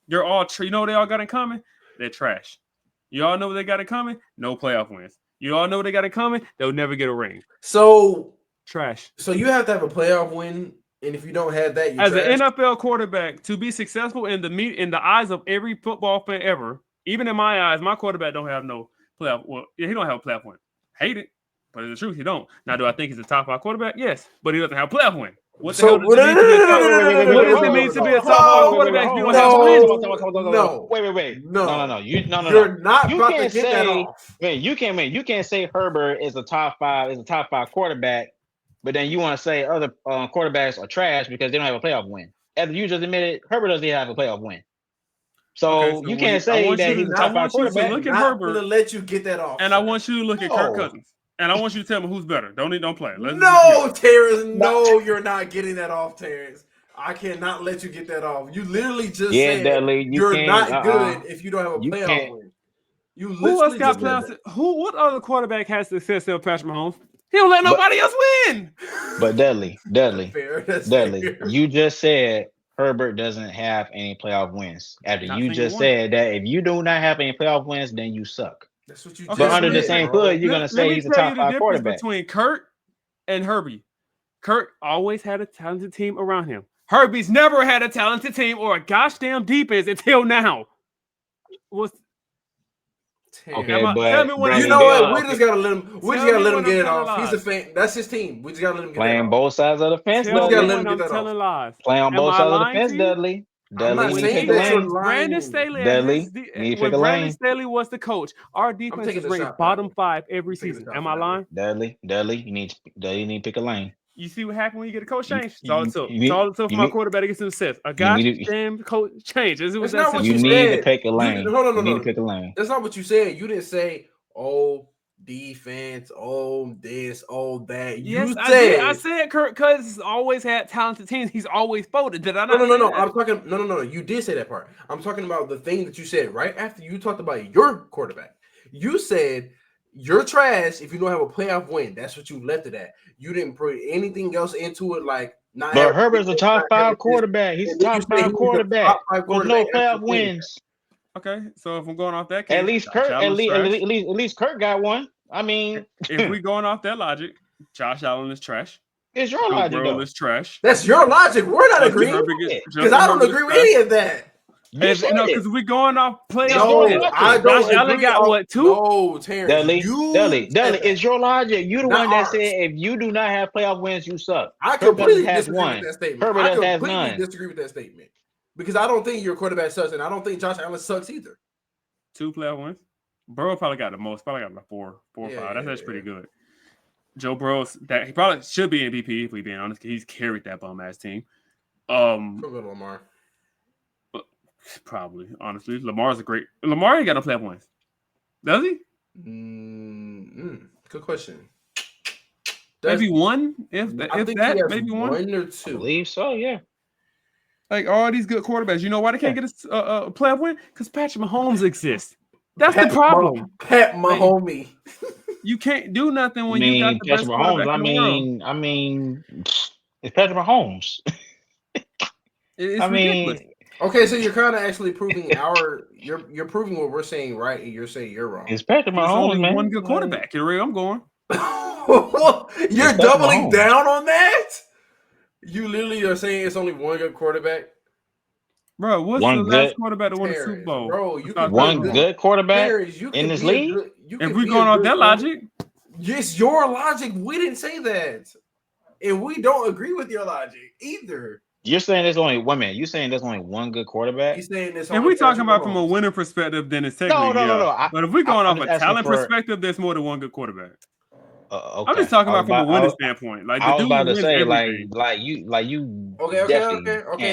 You're all you know what they all got in common? They're trash. You all know what they got in common? No playoff wins. You all know what they got in common? They'll never get a ring. So Trash. So you have to have a playoff win, and if you don't have that, you're as trash. an NFL quarterback, to be successful in the eyes of every football fan ever, even in my eyes, my quarterback don't have no playoff. Well, yeah, he don't have a playoff win. Hate it, but it's the truth. He don't. Now, do I think he's a top 5 quarterback? Yes, but he doesn't have a playoff win. What the hell does it mean to be a top 5 quarterback if you don't have a win? No. Wait. No. You're not about to get that off. You can't say Herbert is a top 5 quarterback, but then you want to say other quarterbacks are trash because they don't have a playoff win. As you just admitted, Herbert doesn't have a playoff win. So you can't say that he's a top 5 quarterback. Look at I'm Herbert. going to let you get that off. And I want you to look at Kirk Cousins. And I want you to tell me who's better. Don't play. No, Terrence. No, you're not getting that off, Terrence. I cannot let you get that off. You literally just said Dudley, you're not good if you don't have a playoff win. You who else got playoffs? What other quarterback has success than Patrick Mahomes? He don't let nobody else win. But Dudley, fair. You just said Herbert doesn't have any playoff wins. After you just said that if you do not have any playoff wins, then you suck. That's what you just said. But under the same hood, you're gonna say he's a top 5 quarterback. Between Kurt and Herbie, Kurt always had a talented team around him. Herbie's never had a talented team or a gosh damn defense until now. Okay, but you know what? We just gotta let him. We just gotta let him get it off. He's a fan. That's his team. We just gotta let him get it off. Playing both sides of the fence, Dudley. Playing on both sides of the fence, Dudley. I'm Dudley, not you need to saying pick a that you're lane. Brandon lying. Staley Dudley, you need to pick when a Brandon lane. Staley was the coach, our I'm defense taking was the ranked shot for that bottom one. 5 every I'm taking the season. shot Am for I that one. lying? Dudley, you need to pick a lane. You see what happened when you get a coach You change? It's all it you took. you It's all need it took for you my need quarterback to get some success. A you gosh need to damn coach change. It was That's that not what simple. you you need to said. pick a You lane. hold on, You need to no. pick a lane. That's not what you said. You didn't say, "Oh, defense, oh this, oh that." Yes, You I did. I said, said Kirk Cousins always had talented teams. He's always folded. Did I "No, not say that? I'm talking. No. You did say that part. I'm talking about the thing that you said right after you talked about your quarterback. You said you're trash if you don't have a playoff win. That's what you left it at. You didn't put anything else into it, like not But having Herbert's a top not having 5 this. quarterback. He's And a then you top said he 5 was a top quarterback five with quarterback no after playoff saying that. wins. Okay, so if I'm going off that At case, least Josh Kirk, Allen's trash. at least Kirk got one. I mean, If we going off that logic, Josh Allen is trash. it's your Joe logic Burrow though. is trash. That's your logic. We're not Justin agreeing Herbert Yeah. because Justin I don't Herbert is agree with trash. any of that. You said No, it. because we going off It's playoff your wins. No, I logic. don't Josh Allen agree. got what, 2? No, Terrence, Dudley, you said it's that, your logic. You the not one that said ours. if you do not have playoff wins, you suck. I Kirk Cousins completely has disagree with one. that statement. Herbert I has completely none. disagree with that statement because I don't think your quarterback sucks, and I don't think Josh Allen sucks either. 2 playoff wins. Burrow probably got the most. Probably got like 4 or 5. Yeah, That's pretty good. Joe Burrow's that he probably should be MVP if we being honest. He's carried that bum ass team. Go to Lamar. Probably honestly, Lamar ain't got no playoff wins. Does he? Good question. Maybe one. If I think that, he has maybe one or I two. believe so. Yeah. Like all these good quarterbacks, you know why they can't get a playoff win? Because Patrick Mahomes exists. That's the problem. Pat Mahomie. You can't do nothing I when you got mean, the Patrick best quarterback Mahomes. in the world. It's Patrick Mahomes. It's I ridiculous. mean, Okay, so you're kind of actually proving you're proving what we're saying right, and you're saying you're wrong. it's Patrick There's Mahomes, only man. one good quarterback. You're where I'm going. You're Patrick doubling Mahomes. down on that. You literally are saying it's only one good quarterback. Bro, what's One the good- last quarterback that won the Super Terrence, Bowl? bro, you besides could be a Patrick One Mahomes? good quarterback Terrence, you in could this be a league. good. You If could we be a going off good that quarterback. logic, Yes, your logic. We didn't say that, and we don't agree with your logic either. You're saying there's only one man. You're saying there's only one good quarterback. He's saying this. if we talking about from a winning perspective, then it's technically No. But if we going I'm off a just asking talent for. perspective, there's more than one good quarterback. Okay. I'm just talking I was about from a about. winning standpoint. Like the I was dude about to wins say everything. like you. Okay. Definitely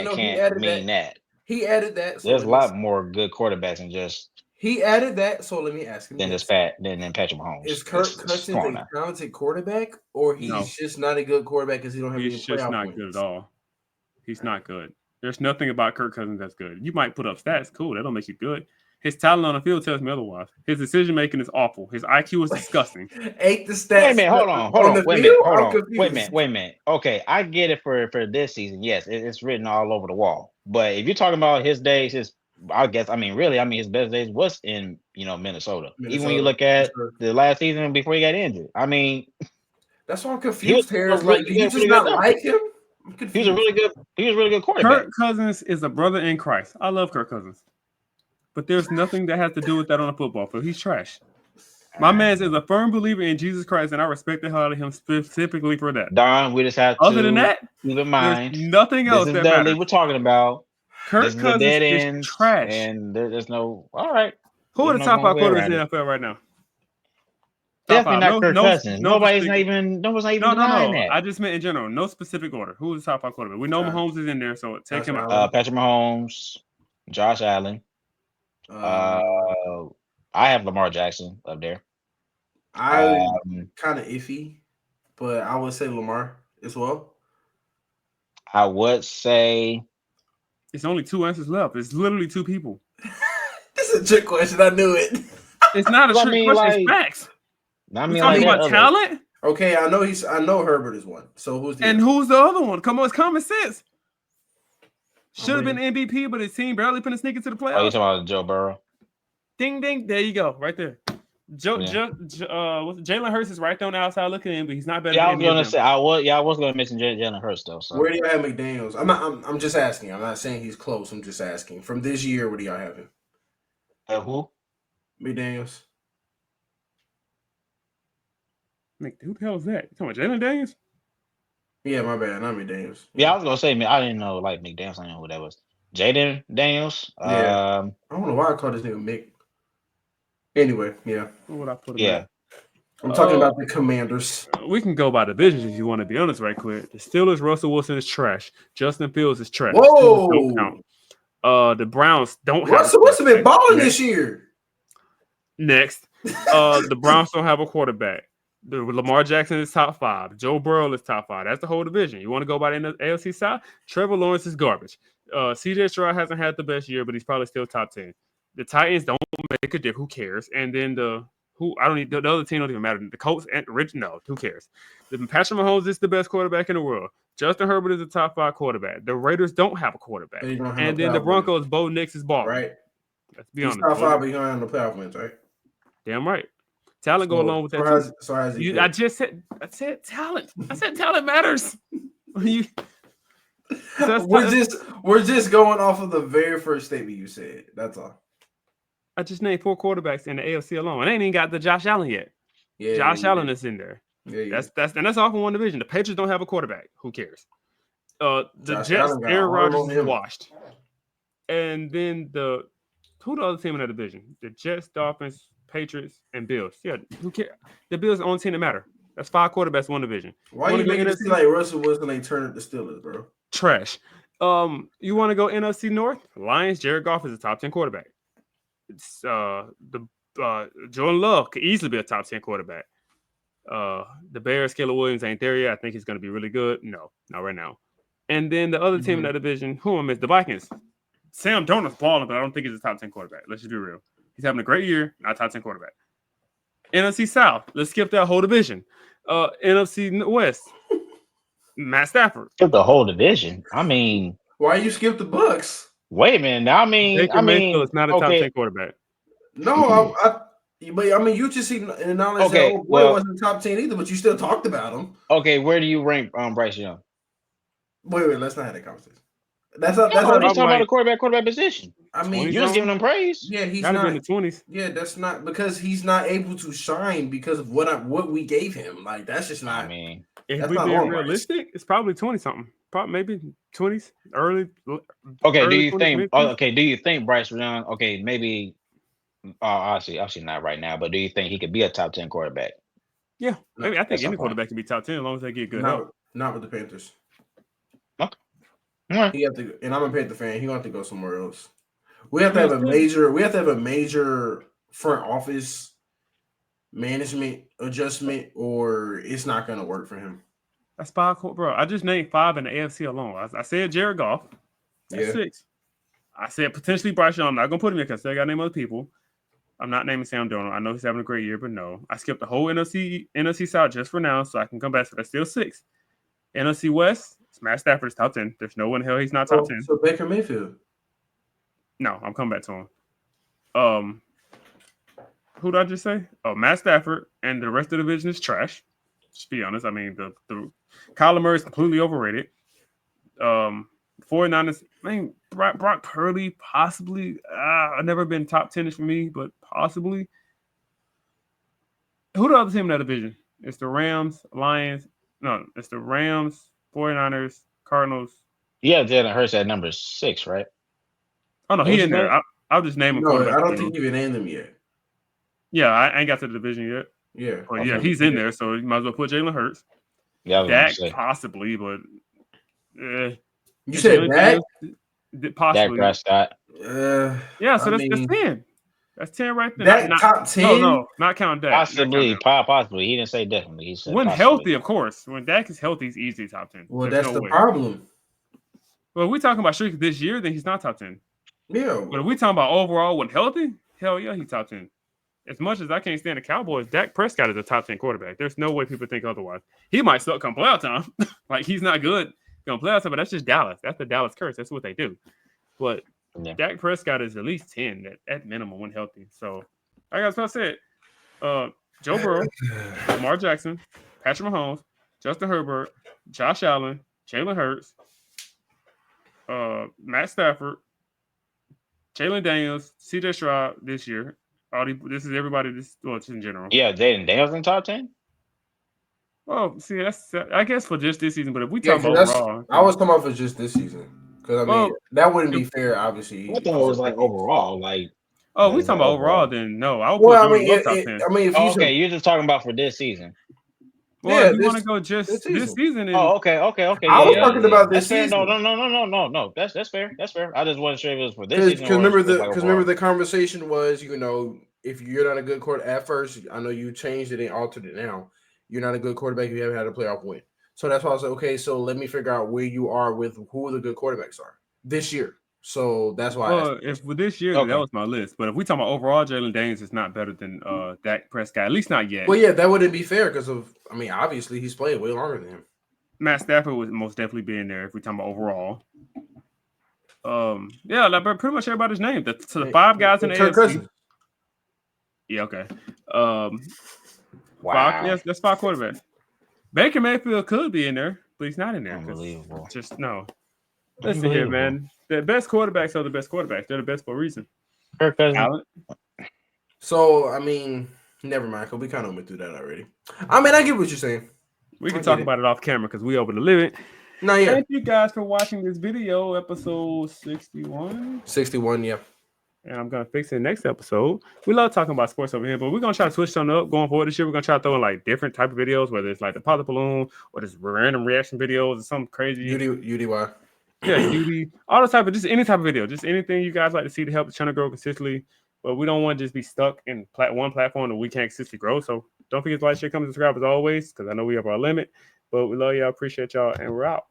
No, he can't added mean that. that. He added that. So There's a lot more good quarterbacks than just he added that. So let me ask him than this: Patrick Mahomes. Is Kirk Come Cousins on a now. talented quarterback, or he's No. just not a good quarterback because he don't have any He's just playoff not wins? good at all. He's not good. There's nothing about Kirk Cousins that's good. You might put up stats, cool. That don't make you good. His talent on the field tells me otherwise. His decision making is awful. His IQ is disgusting. Ain't the stats? Wait a minute, hold on. the Wait a field? minute, hold I'm on. confused. Wait a minute. Okay, I get it for this season. Yes, it's written all over the wall. But if you're talking about his days, his his best days was in Minnesota. Even when you look at the last season before he got injured. I mean, that's why I'm he was confused. Terrence, like, do you just really not good like him? I'm he confused. was a really good quarterback. Kirk Cousins is a brother in Christ. I love Kirk Cousins. But there's nothing that has to do with that on a football field. He's trash. My man is a firm believer in Jesus Christ, and I respect the hell out of him specifically for that. Don, we just have Other to than that, keep in mind there's nothing else this is that Dudley matters. we're talking about. Kirk this is Cousins a dead is end, trash. and there's no all right. Who are the There's top no 5 way quarterbacks in around the it. NFL right now? Definitely not Kirk Cousins. Nobody's not even denying that. I just meant in general. No specific order. Who is the top 5 quarterback? We know Mahomes is in there, so take him out. Patrick Mahomes, Josh Allen. I have Lamar Jackson up there. I'm kind of iffy, but I would say Lamar as well. I would say it's only 2 answers left. It's literally 2 people. This is a trick question. I knew it. It's not a trick question. It's facts. We're talking about talent. Okay, I know Herbert is one. So who's the and other? who's the other one? Come on, it's common sense. Should have been MVP, but his team barely put a sneak into the playoffs. Oh, you talking about Joe Burrow? Ding ding. There you go, right there. Jalen Hurts is right there on the outside looking in, but he's not better. Yeah, I was gonna mention Jalen Hurts though. So. Where do y'all have McDaniels? I'm just asking. I'm not saying he's close. I'm just asking. From this year, where do y'all have him? Who? McDaniels. Who the hell is that? You talking about Jalen Daniels? Yeah, my bad. Not McDaniels. Yeah, I was gonna say, man, I didn't know like McDaniels. I didn't know who that was. Jaden Daniels. Yeah. I don't know why I call this nigga Mick. Anyway, yeah. Where would I put him Yeah. at? I'm talking about the Commanders. We can go by divisions if you want to be honest, right quick. The Steelers, Russell Wilson is trash. Justin Fields is trash. Steelers don't count. The Browns don't have Russell Wilson been balling this year. Next. The Browns don't have a quarterback. Lamar Jackson is top 5. Joe Burrow is top 5. That's the whole division. You want to go by the AFC South? Trevor Lawrence is garbage. CJ Stroud hasn't had the best year, but he's probably still top 10. The Titans don't make a difference. Who cares? And then the other team don't even matter. The Colts and who cares? The Patrick Mahomes is the best quarterback in the world. Justin Herbert is a top 5 quarterback. The Raiders don't have a quarterback. And then the Broncos, Bo Nix is balling. Right. Let's be honest. Top 5, but you're on the playoff wins, right? Damn right. Talent go along with that. I said talent. I said talent matters. We're just going off of the very first statement you said. That's all. I just named 4 quarterbacks in the AFC alone. I ain't even got the Josh Allen yet. Yeah, Josh Allen is in there. Yeah. That's all from one division. The Patriots don't have a quarterback. Who cares? The Josh Jets, Aaron Rodgers is him. washed. And then who the other team in that division? The Jets, Dolphins, Patriots, and Bills. Yeah, who cares? The Bills are the only team that matter. That's 5 quarterbacks, one division. Why you making it seem like Russell Wilson ain't turned up the Steelers, bro? Trash. You want to go NFC North? Lions, Jared Goff is a top 10 quarterback. It's Jordan Love could easily be a top 10 quarterback. The Bears, Caleb Williams ain't there yet. I think he's going to be really good. No, not right now. And then the other team in that division, who am I? The Vikings. Sam Darnold's balling, but I don't think he's a top 10 quarterback. Let's just be real. He's having a great year, not a top 10 quarterback. NFC South. Let's skip that whole division. NFC West. Matt Stafford. Skip the whole division. I mean, why you skip the Bucks? Wait a minute. I mean, it's not a top 10 quarterback. No, you just acknowledged that boy wasn't top 10 either, but you still talked about him. Okay, where do you rank Bryce Young? Wait, let's not have that conversation. That's not talking about the quarterback position. I mean, you're just giving him praise. Yeah, he's not in the 20s. Yeah, that's not because he's not able to shine because of what we gave him. Like that's just not. I mean, if we're being realistic, it's probably 20 something. Probably maybe 20s, early. Okay, early do you 20s, think? mid-20s? Okay, do you think Bryce Young? Okay, maybe. Obviously not right now, but do you think he could be a top 10 quarterback? Yeah, maybe. I think any quarterback can be top 10 as long as they get good help. Not with the Panthers. Okay. All right. He have to, and I'm a Panther fan. He gonna have to go somewhere else. We have to have a major front office management adjustment, or it's not gonna work for him. That's 5, bro. I just named 5 in the AFC alone. I said Jared Goff. That's 6. I said potentially Bryce Young. I'm not gonna put him in because I got to name other people. I'm not naming Sam Darnold. I know he's having a great year, but no. I skipped the whole NFC South just for now, so I can come back. So that's still 6. NFC West, Matt Stafford is top 10. There's no one in hell he's not top 10. So Baker Mayfield. No, I'm coming back to him. Who did I just say? Oh, Matt Stafford, and the rest of the division is trash. Just be honest. I mean, the Kyler Murray is completely overrated. 49ers, Brock Purdy, possibly. I've never been top 10 for me, but possibly. Who the other team in that division? It's the Rams, Lions. No, it's the Rams, 49ers, Cardinals. Yeah, Jalen Hurts at number 6, right? Oh, no, he in there. I'll just name him. No, I don't think you even named them yet. Yeah, I ain't got to the division yet. Yeah. But yeah, he's in there, so you might as well put Jalen Hurts. Yeah, Dak, possibly, but you said Dak? Possibly. Dak Prescott. Yeah, so that's 10. That's 10 right there. Dak top 10? No, not counting Dak. Possibly. He didn't say definitely. He said when possibly. healthy, of course. When Dak is healthy, he's easily top 10. Well, that's the problem. Well, if we're talking about streak this year, then he's not top 10. Yeah. But if we're talking about overall when healthy, hell yeah, he's top 10. As much as I can't stand the Cowboys, Dak Prescott is a top 10 quarterback. There's no way people think otherwise. He might suck come playoff time. Like, he's not good come playoff time, but that's just Dallas. That's the Dallas curse. That's what they do. But Dak Prescott is at least 10 at minimum when healthy. So, like I said, Joe Burrow, Lamar Jackson, Patrick Mahomes, Justin Herbert, Josh Allen, Jalen Hurts, Matt Stafford, Jalen Daniels, CJ Stroud this year. This is everybody. Just in general. Yeah, Jaden Daniels in top 10. Well, see, that's I guess for just this season. But if we talk about overall, I was talking about for just this season. Because I mean, Well, that wouldn't be fair. Obviously, I thought it was like overall. Like, oh, we it's talking like about overall? overall. Then no, I would put well, I Jordan mean, above top 10. if Oh, you okay, you're just talking about for this season. Well, yeah, if you want to go just this season, and Oh, okay. I Yeah, was yeah, talking yeah. about That's this fair. season. No. That's fair. That's fair. I just wasn't sure if it was for this season or Because it was like remember overall. the conversation was, if you're not a good quarterback at first, I know you changed it and altered it now. You're not a good quarterback if you haven't had a playoff win. So that's why I was like, okay, so let me figure out where you are with who the good quarterbacks are this year. So that's why. well, if with this year, then that Okay. was my list. But if we talking about overall, Jalen Daniels is not better than Dak Prescott, at least not yet. Well, yeah, that wouldn't be fair because obviously he's played way longer than him. Matt Stafford would most definitely be in there if we talking about overall. Yeah, like pretty much everybody's named. So the 5 guys in the Kirk AFC. Cousins. Yeah, okay. Wow. 5. Yes, that's 5 quarterbacks. Baker Mayfield could be in there, but he's not in there. Unbelievable. Just no. Listen here, man. The best quarterbacks are the best quarterbacks. They're the best for a reason. Kirk Cousins. Talent. So I mean, never mind, because we kind of went through that already. I mean, I get what you're saying. We can I talk get it. about it off camera because we over the limit. No, yeah, Thank you guys for watching this video, episode 61. 61, yeah. And I'm gonna fix it next episode. We love talking about sports over here, but we're gonna try to switch something up going forward this year. We're gonna try to throw in like different type of videos, whether it's like the pop the balloon or just random reaction videos or something crazy. UDY. Yeah, UD, all the type of just any type of video, just anything you guys like to see to help the channel grow consistently. But we don't want to just be stuck in one platform that we can't consistently grow. So don't forget to like, share, comment, subscribe as always, because I know we have our limit. But we love y'all, appreciate y'all, and we're out.